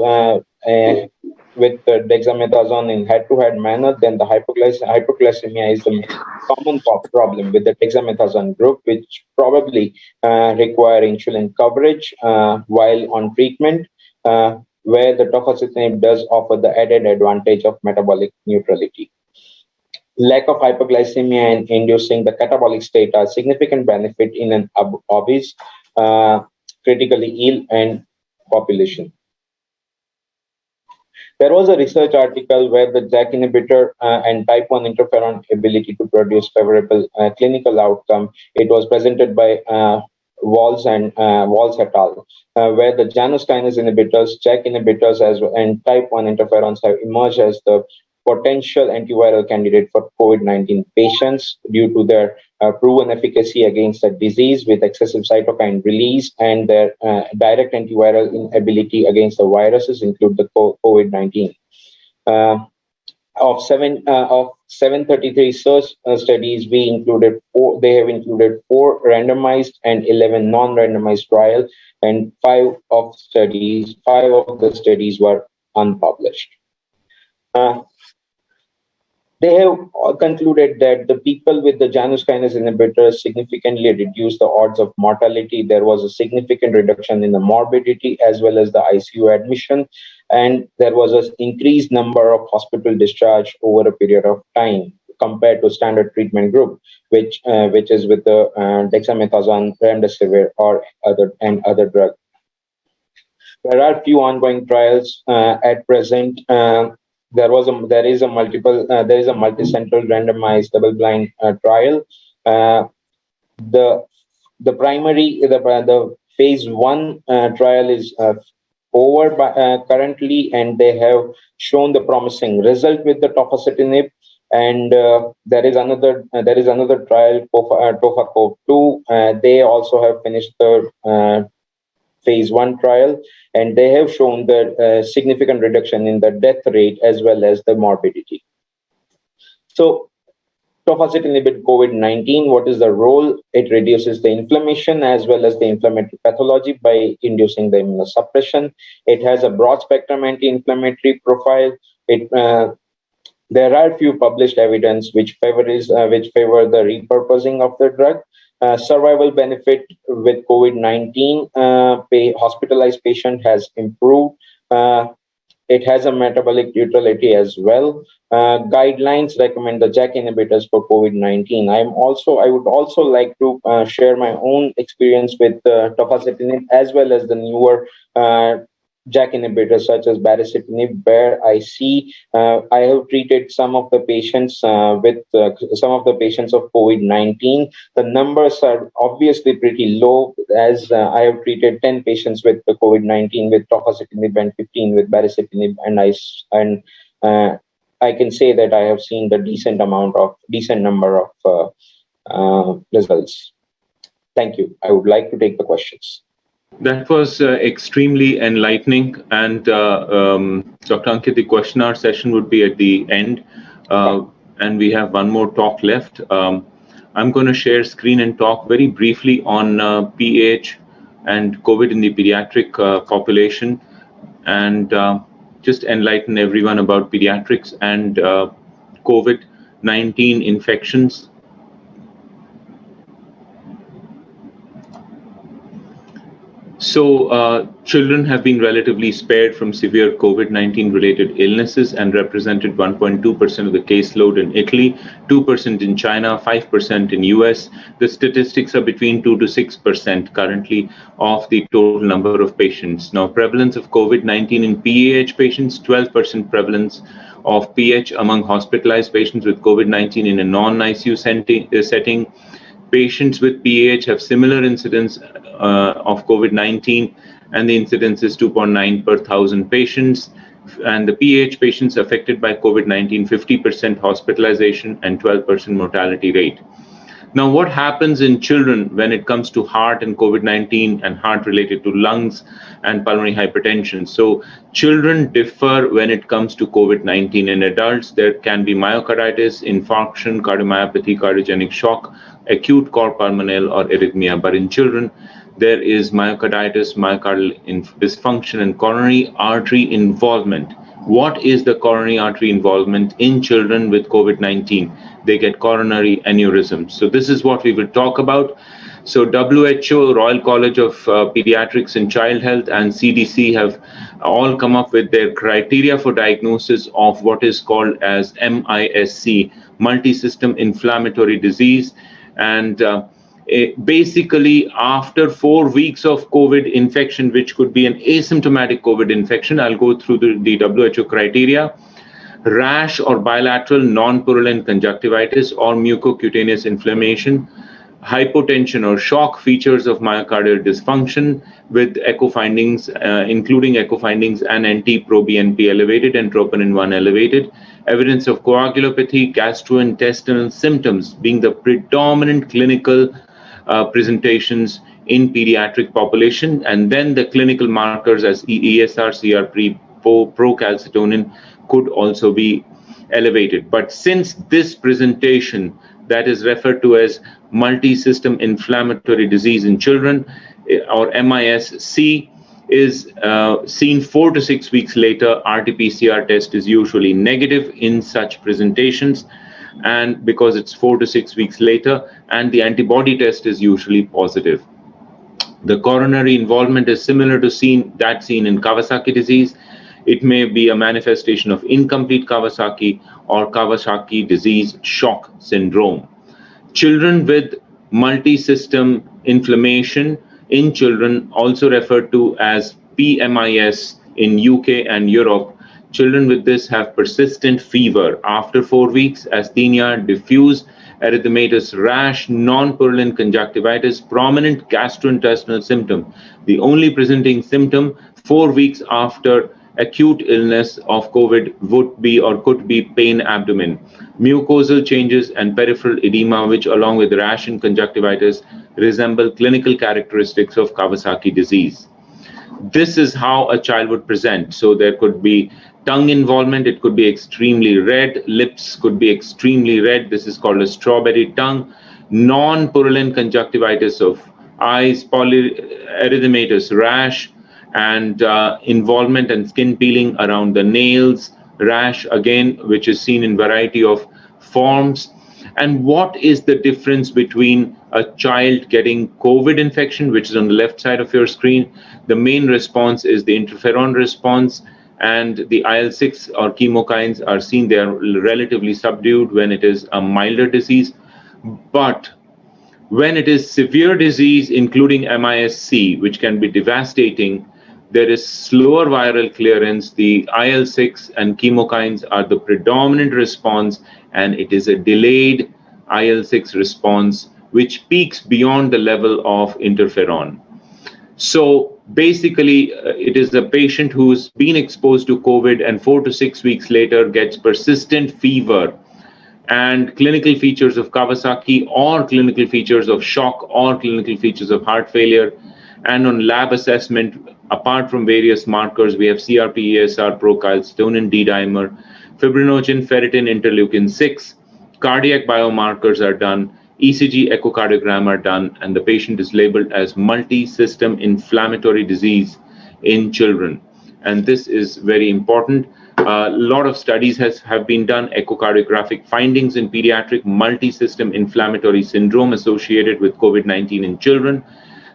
with dexamethasone in head-to-head manner, then the hypoglycemia is the common problem with the dexamethasone group, which probably require insulin coverage while on treatment, where the tofacitinib does offer the added advantage of metabolic neutrality. Lack of hypoglycemia and inducing the catabolic state are significant benefit in an obese, critically ill and population. There was a research article where the JAK inhibitor and type 1 interferon ability to produce favorable clinical outcome. It was presented by Walls et al., where the Janus kinase inhibitors, JAK inhibitors, and type 1 interferons have emerged as the potential antiviral candidate for COVID-19 patients due to their proven efficacy against the disease with excessive cytokine release, and their direct antiviral ability against the viruses include the COVID-19. Of 733 search studies, they have included 4 randomized and 11 non-randomized trials, and 5 of the studies were unpublished. They have concluded that the people with the Janus kinase inhibitors significantly reduced the odds of mortality. There was a significant reduction in the morbidity as well as the ICU admission, and there was an increased number of hospital discharge over a period of time compared to standard treatment group, which is with the dexamethasone, remdesivir, or other drug. There are few ongoing trials at present. There is a multi-central randomized double-blind trial. The phase 1 trial is over currently, and they have shown the promising result with the tofacitinib. And there is another trial, TOFA-COV-2. They also have finished the phase 1 trial, and they have shown the significant reduction in the death rate as well as the morbidity. So, tofacitinib in COVID-19, what is the role? It reduces the inflammation as well as the inflammatory pathology by inducing the immunosuppression. It has a broad spectrum anti-inflammatory profile. There are few published evidence which favor the repurposing of the drug. Survival benefit with COVID-19 hospitalized patient has improved. It has a metabolic neutrality as well. Guidelines recommend the JAK inhibitors for COVID-19. I would also like to share my own experience with tofacitinib as well as the newer JAK inhibitors such as baricitinib, where I see I have treated some of the patients of COVID-19. The numbers are obviously pretty low, as I have treated 10 patients with the COVID-19 with tofacitinib and 15 with baricitinib, and I can say that I have seen the decent number of results. Thank you. I would like to take the questions. That was extremely enlightening. And Dr. Ankit, the question hour session would be at the end. And we have one more talk left. I'm going to share screen and talk very briefly on PH and COVID in the pediatric population, and just enlighten everyone about pediatrics and COVID-19 infections. So children have been relatively spared from severe COVID-19 related illnesses and represented 1.2% of the caseload in Italy, 2% in China, 5% in US. The statistics are between 2 to 6% currently of the total number of patients. Now, prevalence of COVID-19 in PAH patients, 12% prevalence of PH among hospitalized patients with COVID-19 in a non-ICU setting. Patients with PAH have similar incidence of COVID-19, and the incidence is 2.9 per 1,000 patients. And the PAH patients affected by COVID-19, 50% hospitalization and 12% mortality rate. Now, what happens in children when it comes to heart and COVID-19 and heart related to lungs and pulmonary hypertension? So children differ when it comes to COVID-19. In adults, there can be myocarditis, infarction, cardiomyopathy, cardiogenic shock, acute cor pulmonale or arrhythmia. But in children, there is myocarditis, myocardial dysfunction, and coronary artery involvement. What is the coronary artery involvement in children with COVID-19? They get coronary aneurysms. So this is what we will talk about. So WHO, Royal College of Pediatrics and Child Health, and CDC have all come up with their criteria for diagnosis of what is called as MISC, multi-system inflammatory disease. And basically, after 4 weeks of COVID infection, which could be an asymptomatic COVID infection, I'll go through the WHO criteria. Rash or bilateral non-purulent conjunctivitis or mucocutaneous inflammation, hypotension or shock, features of myocardial dysfunction with echo findings, including echo findings and NT-proBNP elevated and troponin 1 elevated, evidence of coagulopathy, gastrointestinal symptoms being the predominant clinical presentations in pediatric population, and then the clinical markers as ESR, CRP, procalcitonin could also be elevated. But since this presentation that is referred to as multi-system inflammatory disease in children, or MISC, is seen 4 to 6 weeks later, RT-PCR test is usually negative in such presentations, and because it's 4 to 6 weeks later, and the antibody test is usually positive. The coronary involvement is similar to that seen in Kawasaki disease. It may be a manifestation of incomplete Kawasaki or Kawasaki disease shock syndrome. Children with multi-system inflammation in children, also referred to as PMIS in UK and Europe. Children with this have persistent fever after 4 weeks, asthenia, diffuse erythematous rash, non-purulent conjunctivitis, prominent gastrointestinal symptom. The only presenting symptom 4 weeks after acute illness of COVID would be or could be pain abdomen, mucosal changes and peripheral edema, which along with rash and conjunctivitis resemble clinical characteristics of Kawasaki disease. This is how a child would present. So there could be tongue involvement, it could be extremely red, lips could be extremely red, this is called a strawberry tongue, non-purulent conjunctivitis of eyes, polyerythematous rash, and involvement and skin peeling around the nails, rash again, which is seen in variety of forms. And what is the difference between a child getting COVID infection, which is on the left side of your screen? The main response is the interferon response, and the IL-6 or chemokines are seen. They are relatively subdued when it is a milder disease. But when it is severe disease, including MISC, which can be devastating, there is slower viral clearance. The IL-6 and chemokines are the predominant response, and it is a delayed IL-6 response, which peaks beyond the level of interferon. So basically, it is a patient who's been exposed to COVID and 4 to 6 weeks later gets persistent fever and clinical features of Kawasaki, or clinical features of shock, or clinical features of heart failure. And on lab assessment, apart from various markers, we have CRP, ESR, procalcitonin, D-dimer, fibrinogen, ferritin, interleukin 6, cardiac biomarkers are done, ECG echocardiogram are done, and the patient is labeled as multi-system inflammatory disease in children. And this is very important. A lot of studies have been done, echocardiographic findings in pediatric multi-system inflammatory syndrome associated with COVID-19 in children.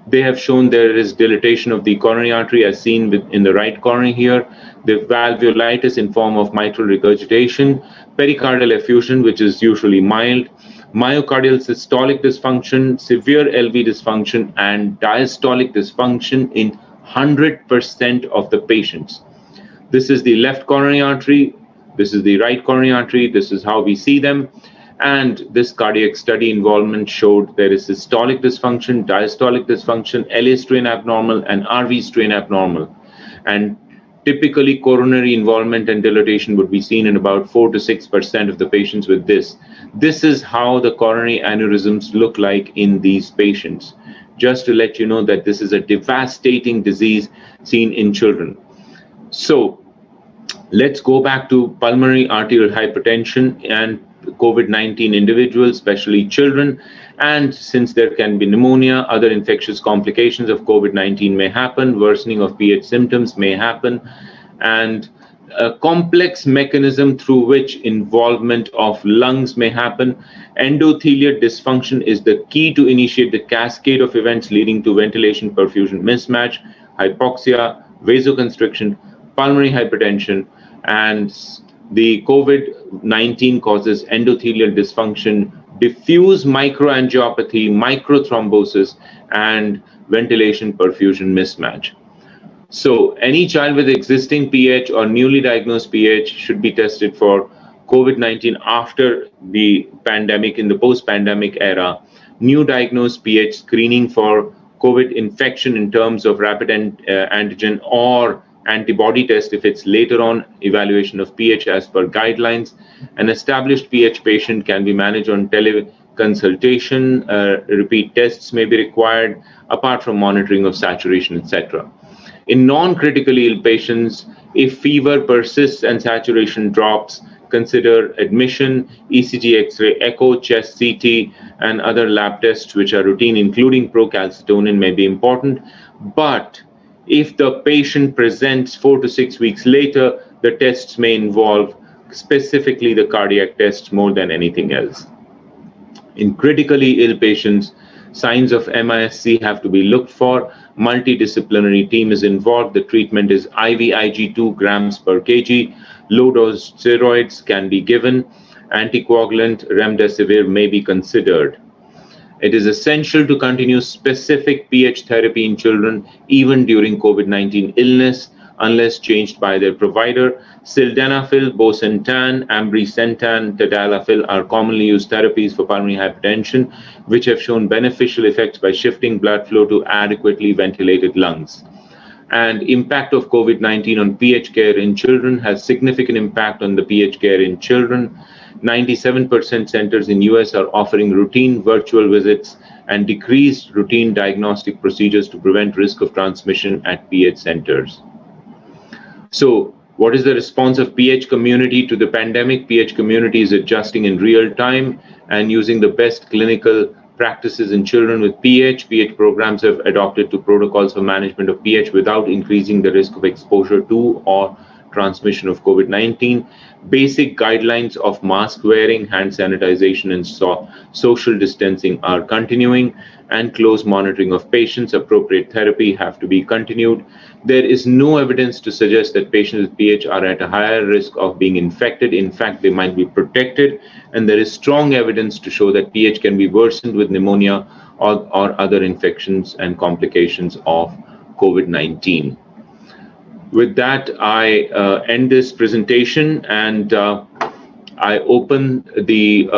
They have shown there is dilatation of the coronary artery as seen in the right coronary here, the valvulitis in form of mitral regurgitation, pericardial effusion, which is usually mild, myocardial systolic dysfunction, severe LV dysfunction, and diastolic dysfunction in 100% of the patients. This is the left coronary artery, this is the right coronary artery, this is how we see them. And this cardiac study involvement showed there is systolic dysfunction, diastolic dysfunction, LA strain abnormal, and RV strain abnormal. And typically, coronary involvement and dilatation would be seen in about 4 to 6% of the patients with this. This is how the coronary aneurysms look like in these patients. Just to let you know that this is a devastating disease seen in children. So, let's go back to pulmonary arterial hypertension and COVID-19 individuals, especially children. And since there can be pneumonia, other infectious complications of COVID-19 may happen, worsening of pH symptoms may happen, and a complex mechanism through which involvement of lungs may happen. Endothelial dysfunction is the key to initiate the cascade of events leading to ventilation perfusion mismatch, hypoxia, vasoconstriction, pulmonary hypertension, and the COVID-19 causes endothelial dysfunction, diffuse microangiopathy, microthrombosis, and ventilation perfusion mismatch. So any child with existing PH or newly diagnosed PH should be tested for COVID-19 after the pandemic, in the post-pandemic era. New diagnosed PH screening for COVID infection in terms of rapid antigen or antibody test if it's later on, evaluation of pH as per guidelines. An established pH patient can be managed on teleconsultation. Repeat tests may be required apart from monitoring of saturation, etc. In non-critically ill patients, if fever persists and saturation drops, consider admission, ECG, X-ray, echo, chest CT, and other lab tests which are routine, including procalcitonin, may be important. But if the patient presents 4 to 6 weeks later, the tests may involve specifically the cardiac tests more than anything else. In critically ill patients, signs of MISC have to be looked for. Multidisciplinary team is involved. The treatment is IVIG 2 grams per kg. Low-dose steroids can be given. Anticoagulant remdesivir may be considered. It is essential to continue specific pH therapy in children even during COVID-19 illness unless changed by their provider. Sildenafil, bosentan, ambrisentan, tadalafil are commonly used therapies for pulmonary hypertension, which have shown beneficial effects by shifting blood flow to adequately ventilated lungs. And impact of COVID-19 on pH care in children has significant impact on the pH care in children. 97% centers in US are offering routine virtual visits and decreased routine diagnostic procedures to prevent risk of transmission at pH centers. So, what is the response of pH community to the pandemic? pH community is adjusting in real time and using the best clinical practices in children with pH. pH programs have adopted to protocols for management of pH without increasing the risk of exposure to or transmission of COVID-19. Basic guidelines of mask wearing, hand sanitization, and social distancing are continuing, and close monitoring of patients. Appropriate therapy have to be continued. There is no evidence to suggest that patients with PH are at a higher risk of being infected. In fact, they might be protected, and there is strong evidence to show that PH can be worsened with pneumonia or other infections and complications of COVID-19. With that, I end this presentation and I open the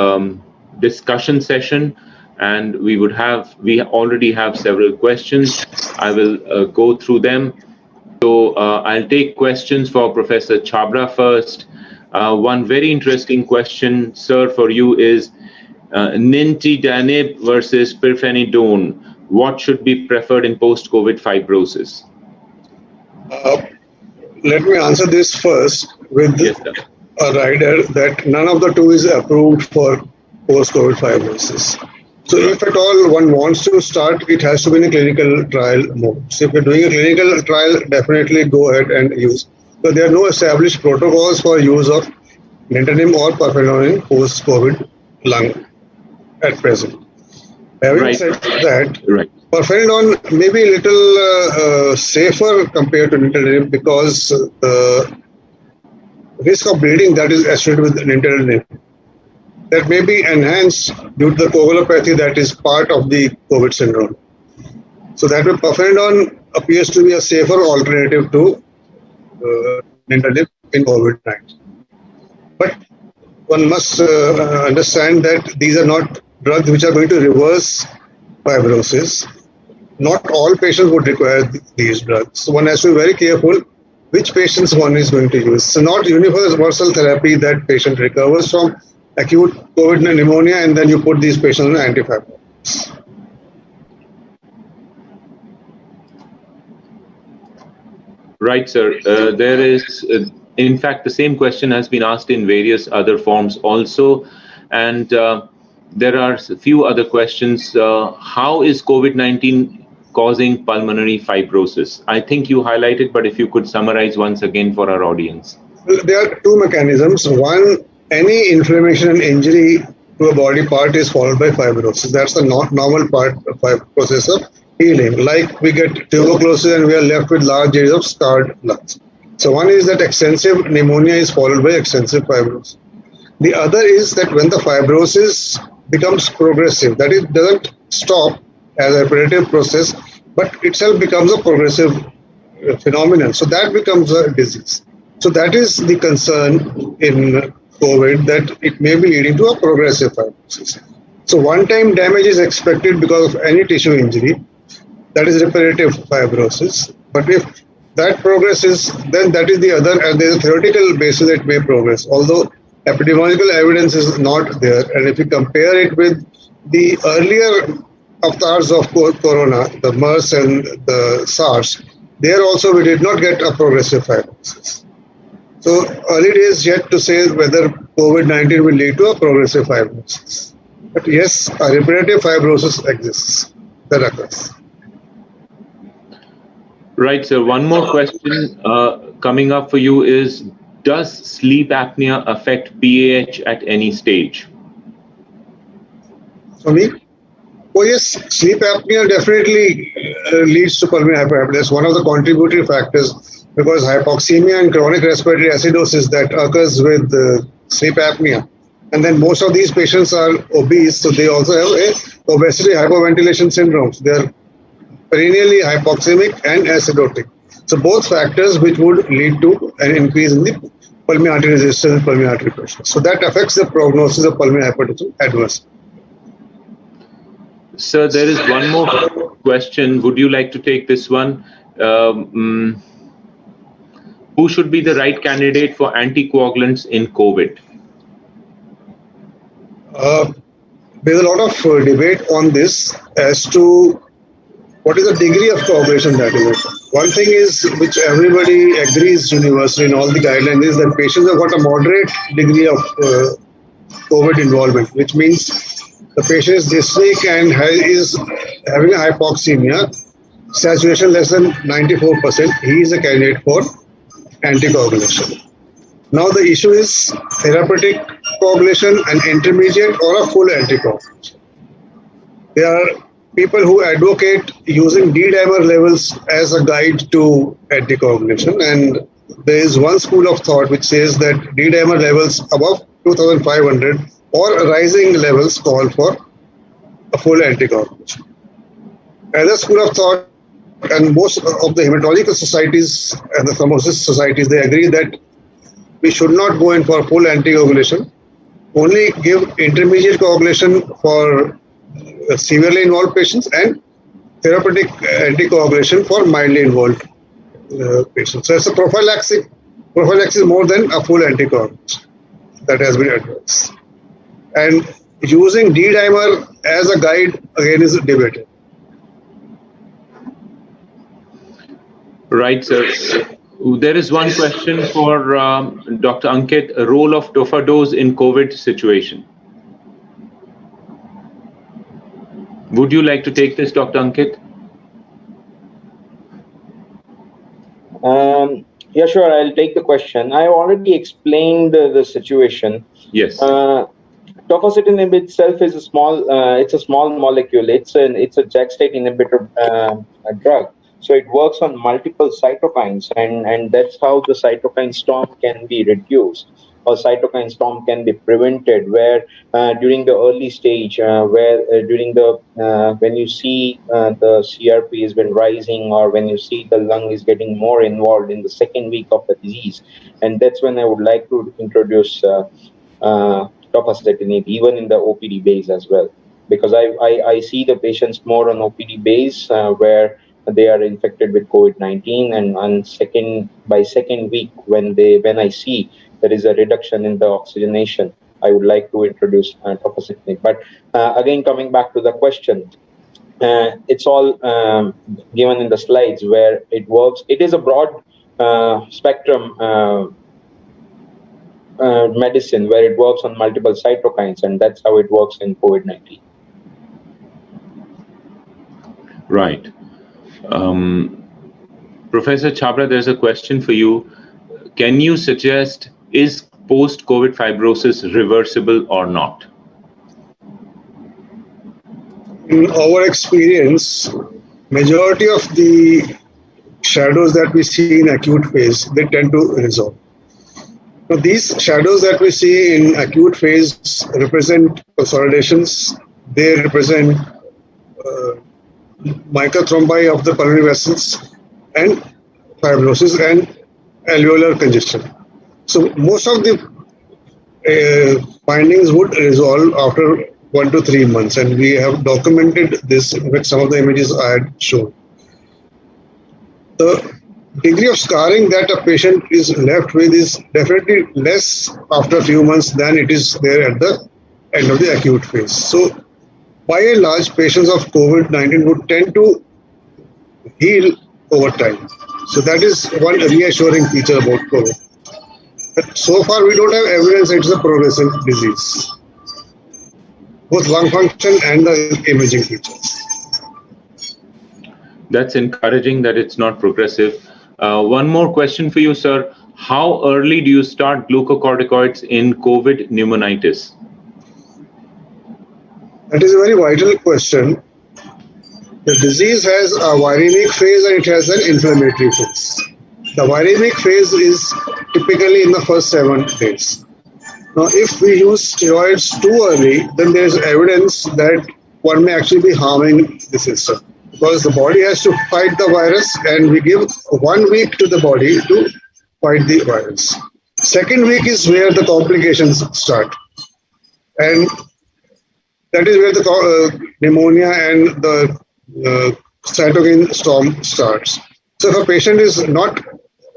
discussion session, and we already have several questions. I will go through them. So I'll take questions for Professor Chabra first. One very interesting question, sir, for you is nintedanib versus pirfenidone. What should be preferred in post-COVID fibrosis? Let me answer this first with Yes, sir. a rider that none of the two is approved for post-COVID fibrosis. So if at all one wants to start, it has to be in a clinical trial mode. So if you're doing a clinical trial, definitely go ahead and use. But there are no established protocols for use of nintedanib or pirfenidone in post-COVID lung at present. Having said that, pirfenidone may be a little safer compared to nintedanib because the risk of bleeding that is associated with nintedanib that may be enhanced due to the coagulopathy that is part of the COVID syndrome. So that way, pirfenidone appears to be a safer alternative to nintedanib in COVID-19. But one must understand that these are not drugs which are going to reverse fibrosis. Not all patients would require these drugs. So one has to be very careful which patients one is going to use. So not universal therapy that patient recovers from acute COVID pneumonia and then you put these patients on antifibrotics. Right, sir. There is, in fact, the same question has been asked in various other forms also. And there are a few other questions. How is COVID-19 causing pulmonary fibrosis? I think you highlighted, but if you could summarize once again for our audience. Well, there are two mechanisms. One, any inflammation and injury to a body part is followed by fibrosis. That's the normal process of healing. Like we get tuberculosis and we are left with large areas of scarred lungs. So one is that extensive pneumonia is followed by extensive fibrosis. The other is that when the fibrosis becomes progressive, that it doesn't stop as a repetitive process, but itself becomes a progressive phenomenon. So that becomes a disease. So that is the concern in COVID, that it may be leading to a progressive fibrosis. So one-time damage is expected because of any tissue injury. That is repetitive fibrosis. But if that progresses, then that is the other, and there is a theoretical basis it may progress, although epidemiological evidence is not there. And if you compare it with the earlier avatars of corona, the MERS and the SARS, there also we did not get a progressive fibrosis. So early days yet to say whether COVID-19 will lead to a progressive fibrosis. But yes, a repetitive fibrosis exists, that occurs. Right, sir. One more question coming up for you is, does sleep apnea affect PAH at any stage? For me? Oh yes, sleep apnea definitely leads to pulmonary hypertension. That's one of the contributory factors, because hypoxemia and chronic respiratory acidosis that occurs with sleep apnea. And then most of these patients are obese, so they also have a obesity hypoventilation syndrome. They're perennially hypoxemic and acidotic. So both factors which would lead to an increase in the pulmonary artery resistance and pulmonary artery pressure. So that affects the prognosis of pulmonary hypertension adversely. Sir, there is one more question. Would you like to take this one? Who should be the right candidate for anticoagulants in COVID? There's a lot of debate on this as to what is the degree of coagulation that is. One thing is, which everybody agrees universally in all the guidelines, is that patients have got a moderate degree of COVID involvement, which means the patient is dyspneic and is having a hypoxemia, saturation less than 94%, he is a candidate for anticoagulation. Now the issue is therapeutic coagulation, an intermediate or a full anticoagulation. There are people who advocate using D-dimer levels as a guide to anticoagulation, and there is one school of thought which says that D-dimer levels above 2,500 or rising levels call for a full anticoagulation. Another school of thought, and most of the hematological societies and the thrombosis societies, they agree that we should not go in for full anticoagulation, only give intermediate coagulation for severely involved patients and therapeutic anticoagulation for mildly involved patients. So it's a prophylaxis more than a full anticoagulation. that has been advanced. And using D-dimer as a guide again is debated. Right, sir. There is one question for Dr. Ankit, role of tofadose in COVID situation. Would you like to take this, Dr. Ankit? Yeah, sure. I'll take the question. I already explained the situation. Yes. Tofacitinib itself is a small molecule. It's a JAK state inhibitor drug. So it works on multiple cytokines, and that's how the cytokine storm can be reduced, or cytokine storm can be prevented. Where during the early stage, when you see the CRP has been rising, or when you see the lung is getting more involved in the second week of the disease, and that's when I would like to introduce tofacitinib, even in the OPD base as well, because I see the patients more on OPD base where they are infected with COVID-19, and by second week when I see there is a reduction in the oxygenation, I would like to introduce tofacitinib. But again, coming back to the question, it's all given in the slides where it works. It is a broad spectrum medicine where it works on multiple cytokines, and that's how it works in COVID-19. Right. Professor Chabra, there's a question for you. Can you suggest, is post-COVID fibrosis reversible or not? In our experience, majority of the shadows that we see in acute phase, they tend to resolve. Now, these shadows that we see in acute phase represent consolidations. They represent microthrombi of the pulmonary vessels and fibrosis and alveolar congestion. So most of the findings would resolve after 1 to 3 months, and we have documented this with some of the images I had shown. The degree of scarring that a patient is left with is definitely less after a few months than it is there at the end of the acute phase. So by and large, patients of COVID-19 would tend to heal over time. So that is one reassuring feature about COVID. But so far, we don't have evidence it's a progressive disease, both lung function and the imaging features. That's encouraging that it's not progressive. One more question for you, sir. How early do you start glucocorticoids in COVID pneumonitis? That is a very vital question. The disease has a viremic phase and it has an inflammatory phase. The viremic phase is typically in the first 7 days. Now, if we use steroids too early, then there is evidence that one may actually be harming the system, because the body has to fight the virus, and we give 1 week to the body to fight the virus. Second week is where the complications start, and that is where the pneumonia and the cytokine storm starts. So if a patient is not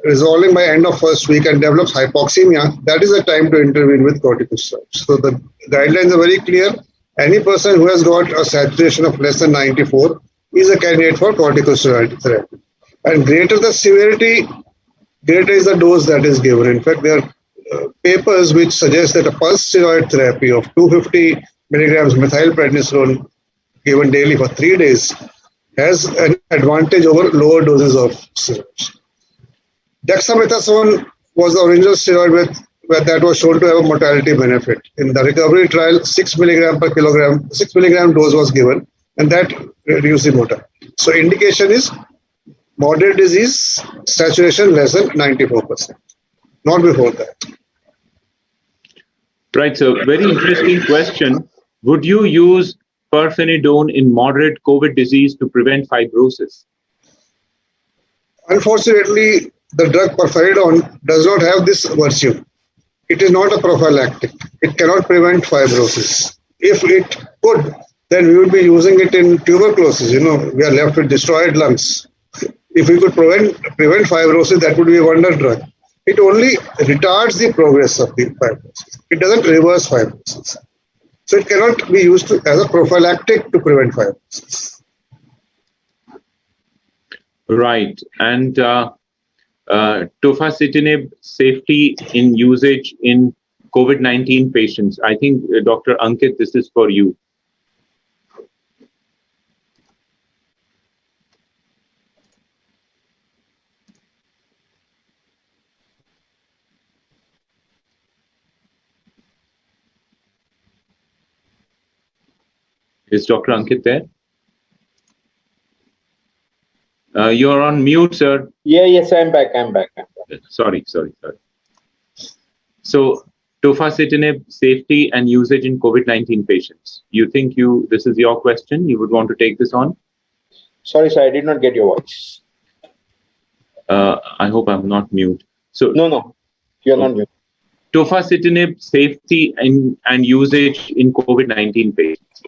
resolving by end of first week and develops hypoxemia, that is the time to intervene with corticosteroids. So the guidelines are very clear. Any person who has got a saturation of less than 94 is a candidate for corticosteroid therapy. And greater the severity, greater is the dose that is given. In fact, there are papers which suggest that a pulse steroid therapy of 250 milligrams methylprednisolone given daily for 3 days has an advantage over lower doses of steroids. Dexamethasone was the original steroid that was shown to have a mortality benefit. In the recovery trial, 6 milligram per kilogram, 6 milligram dose was given, and that reduced the mortality. So indication is moderate disease, saturation less than 94%, not before that. Right, so very interesting question. Would you use pirfenidone in moderate COVID disease to prevent fibrosis? Unfortunately, the drug pirfenidone does not have this virtue. It is not a prophylactic. It cannot prevent fibrosis. If it could, then we would be using it in tuberculosis. We are left with destroyed lungs. If we could prevent fibrosis, that would be a wonder drug. it only retards the progress of the fibrosis. It doesn't reverse fibrosis. So it cannot be used as a prophylactic to prevent fibrosis. Right. And tofacitinib safety in usage in COVID-19 patients. I think, Dr. Ankit, this is for you. Is Dr. Ankit there? You're on mute, sir. Yeah, yes, I'm back. Sorry. So, tofacitinib safety and usage in COVID-19 patients. You think this is your question? You would want to take this on? Sorry, sir, I did not get your voice. I hope I'm not mute. So No, you're not mute. Tofacitinib safety and usage in COVID-19 patients.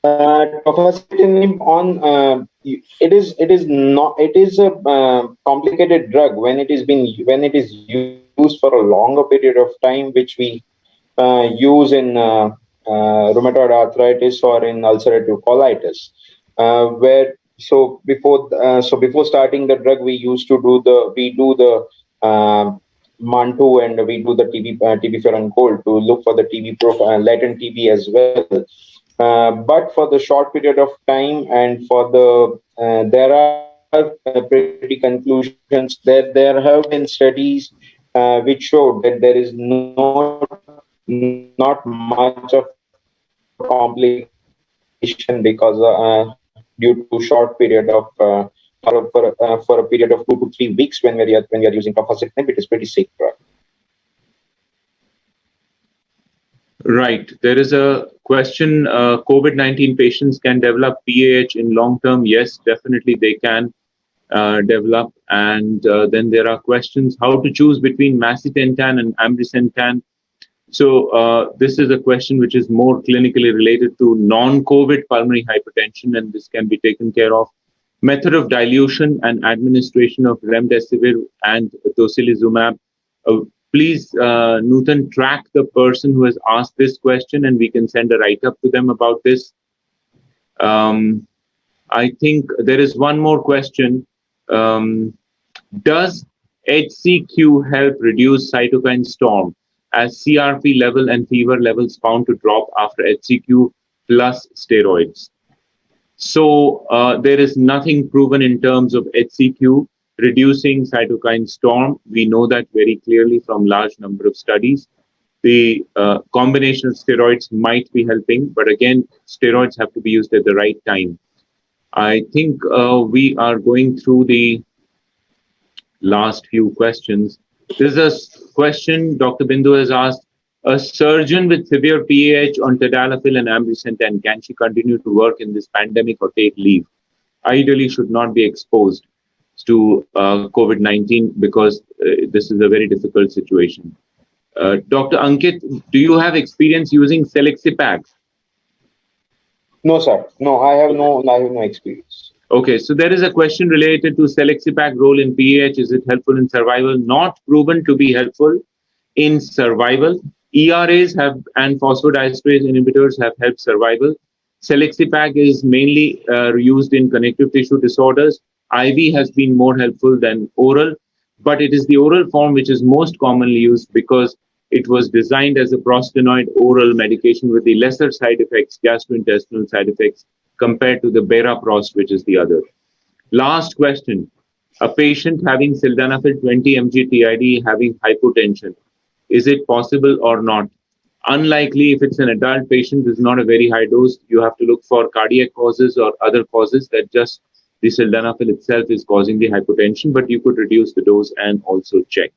Tofacitinib it is a complicated drug when it is used for a longer period of time, which we use in rheumatoid arthritis or in ulcerative colitis, before starting the drug we do the Mantu, and we do the TB and cold to look for the TB profile, latent TB as well. But for the short period of time, and for there are pretty conclusions that there have been studies which showed that there is not much of complication because due to short period of for a period of 2 to 3 weeks when we are using tofacitinib, it is pretty safe drug. Right. There is a question, COVID-19 patients can develop PAH in long term. Yes, definitely they can develop. And then there are questions how to choose between macitentan and ambrisentan. So this is a question which is more clinically related to non-COVID pulmonary hypertension, and this can be taken care of. Method of dilution and administration of remdesivir and tocilizumab. Please, Nutan, track the person who has asked this question, and we can send a write-up to them about this. I think there is one more question. Does HCQ help reduce cytokine storm, as CRP level and fever levels found to drop after HCQ plus steroids? So there is nothing proven in terms of HCQ reducing cytokine storm. We know that very clearly from large number of studies. The combination of steroids might be helping, but again, steroids have to be used at the right time. I think we are going through the last few questions. There's a question Dr. Bindu has asked. A surgeon with severe PAH on tadalafil and ambrisentan, can she continue to work in this pandemic or take leave? Ideally should not be exposed to COVID-19 because this is a very difficult situation. Dr. Ankit, do you have experience using Selexipag? No, sir. No, I have no experience. Okay, so there is a question related to Selexipag role in PAH. Is it helpful in survival? Not proven to be helpful in survival. ERAs and phosphodiesterase inhibitors have helped survival. Selexipag is mainly used in connective tissue disorders. IV has been more helpful than oral, but it is the oral form which is most commonly used because it was designed as a prostanoid oral medication with the lesser side effects, gastrointestinal side effects, compared to the Beraprost, which is the other. Last question. A patient having sildenafil 20 mg TID having hypotension, is it possible or not? Unlikely. If it's an adult patient, it's not a very high dose. You have to look for cardiac causes or other causes that just the sildenafil itself is causing the hypotension, but you could reduce the dose and also check.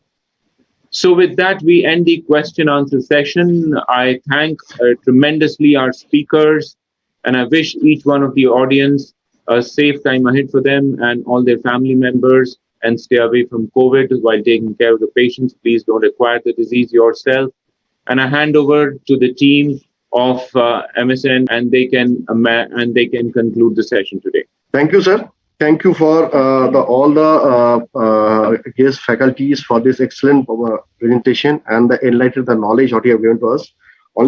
So with that, we end the question answer session. I thank tremendously our speakers, and I wish each one of the audience a safe time ahead for them and all their family members, and stay away from COVID while taking care of the patients. Please don't acquire the disease yourself. And I hand over to the team of MSN, and they can conclude the session today. Thank you, sir. Thank you for all the guest faculties for this excellent presentation and the enlightened the knowledge what you have given to us. I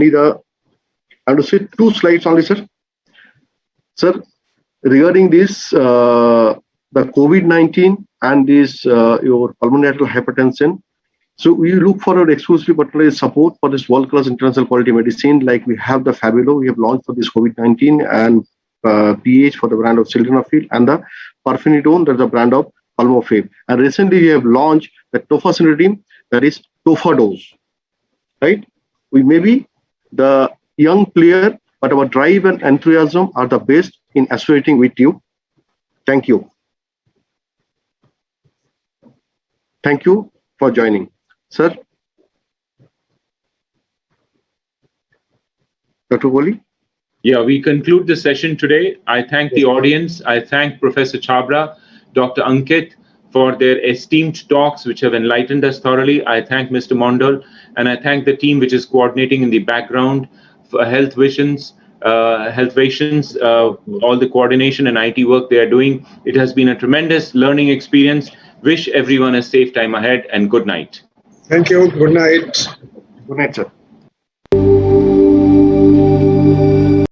have to say 2 slides only, sir. Sir, regarding this, the COVID-19 and this your pulmonary hypertension. So we look for our exclusively particular support for this world-class international quality medicine. Like we have the Fabulo, we have launched for this COVID-19 and PH for the brand of Sildenafil and the Parfinidone, that's the brand of Pulmofave. And recently we have launched the Tofacitinib, that is Tofadose, right? We may be the young player, but our drive and enthusiasm are the best in associating with you. Thank you. Thank you for joining. Sir? Dr. Kohli? Yeah, we conclude the session today. I thank the audience. I thank Professor Chabra, Dr. Ankit for their esteemed talks, which have enlightened us thoroughly. I thank Mr. Mondal, and I thank the team which is coordinating in the background for Health Visions, all the coordination and IT work they are doing. It has been a tremendous learning experience. Wish everyone a safe time ahead and good night. Thank you. Good night. Good night, sir.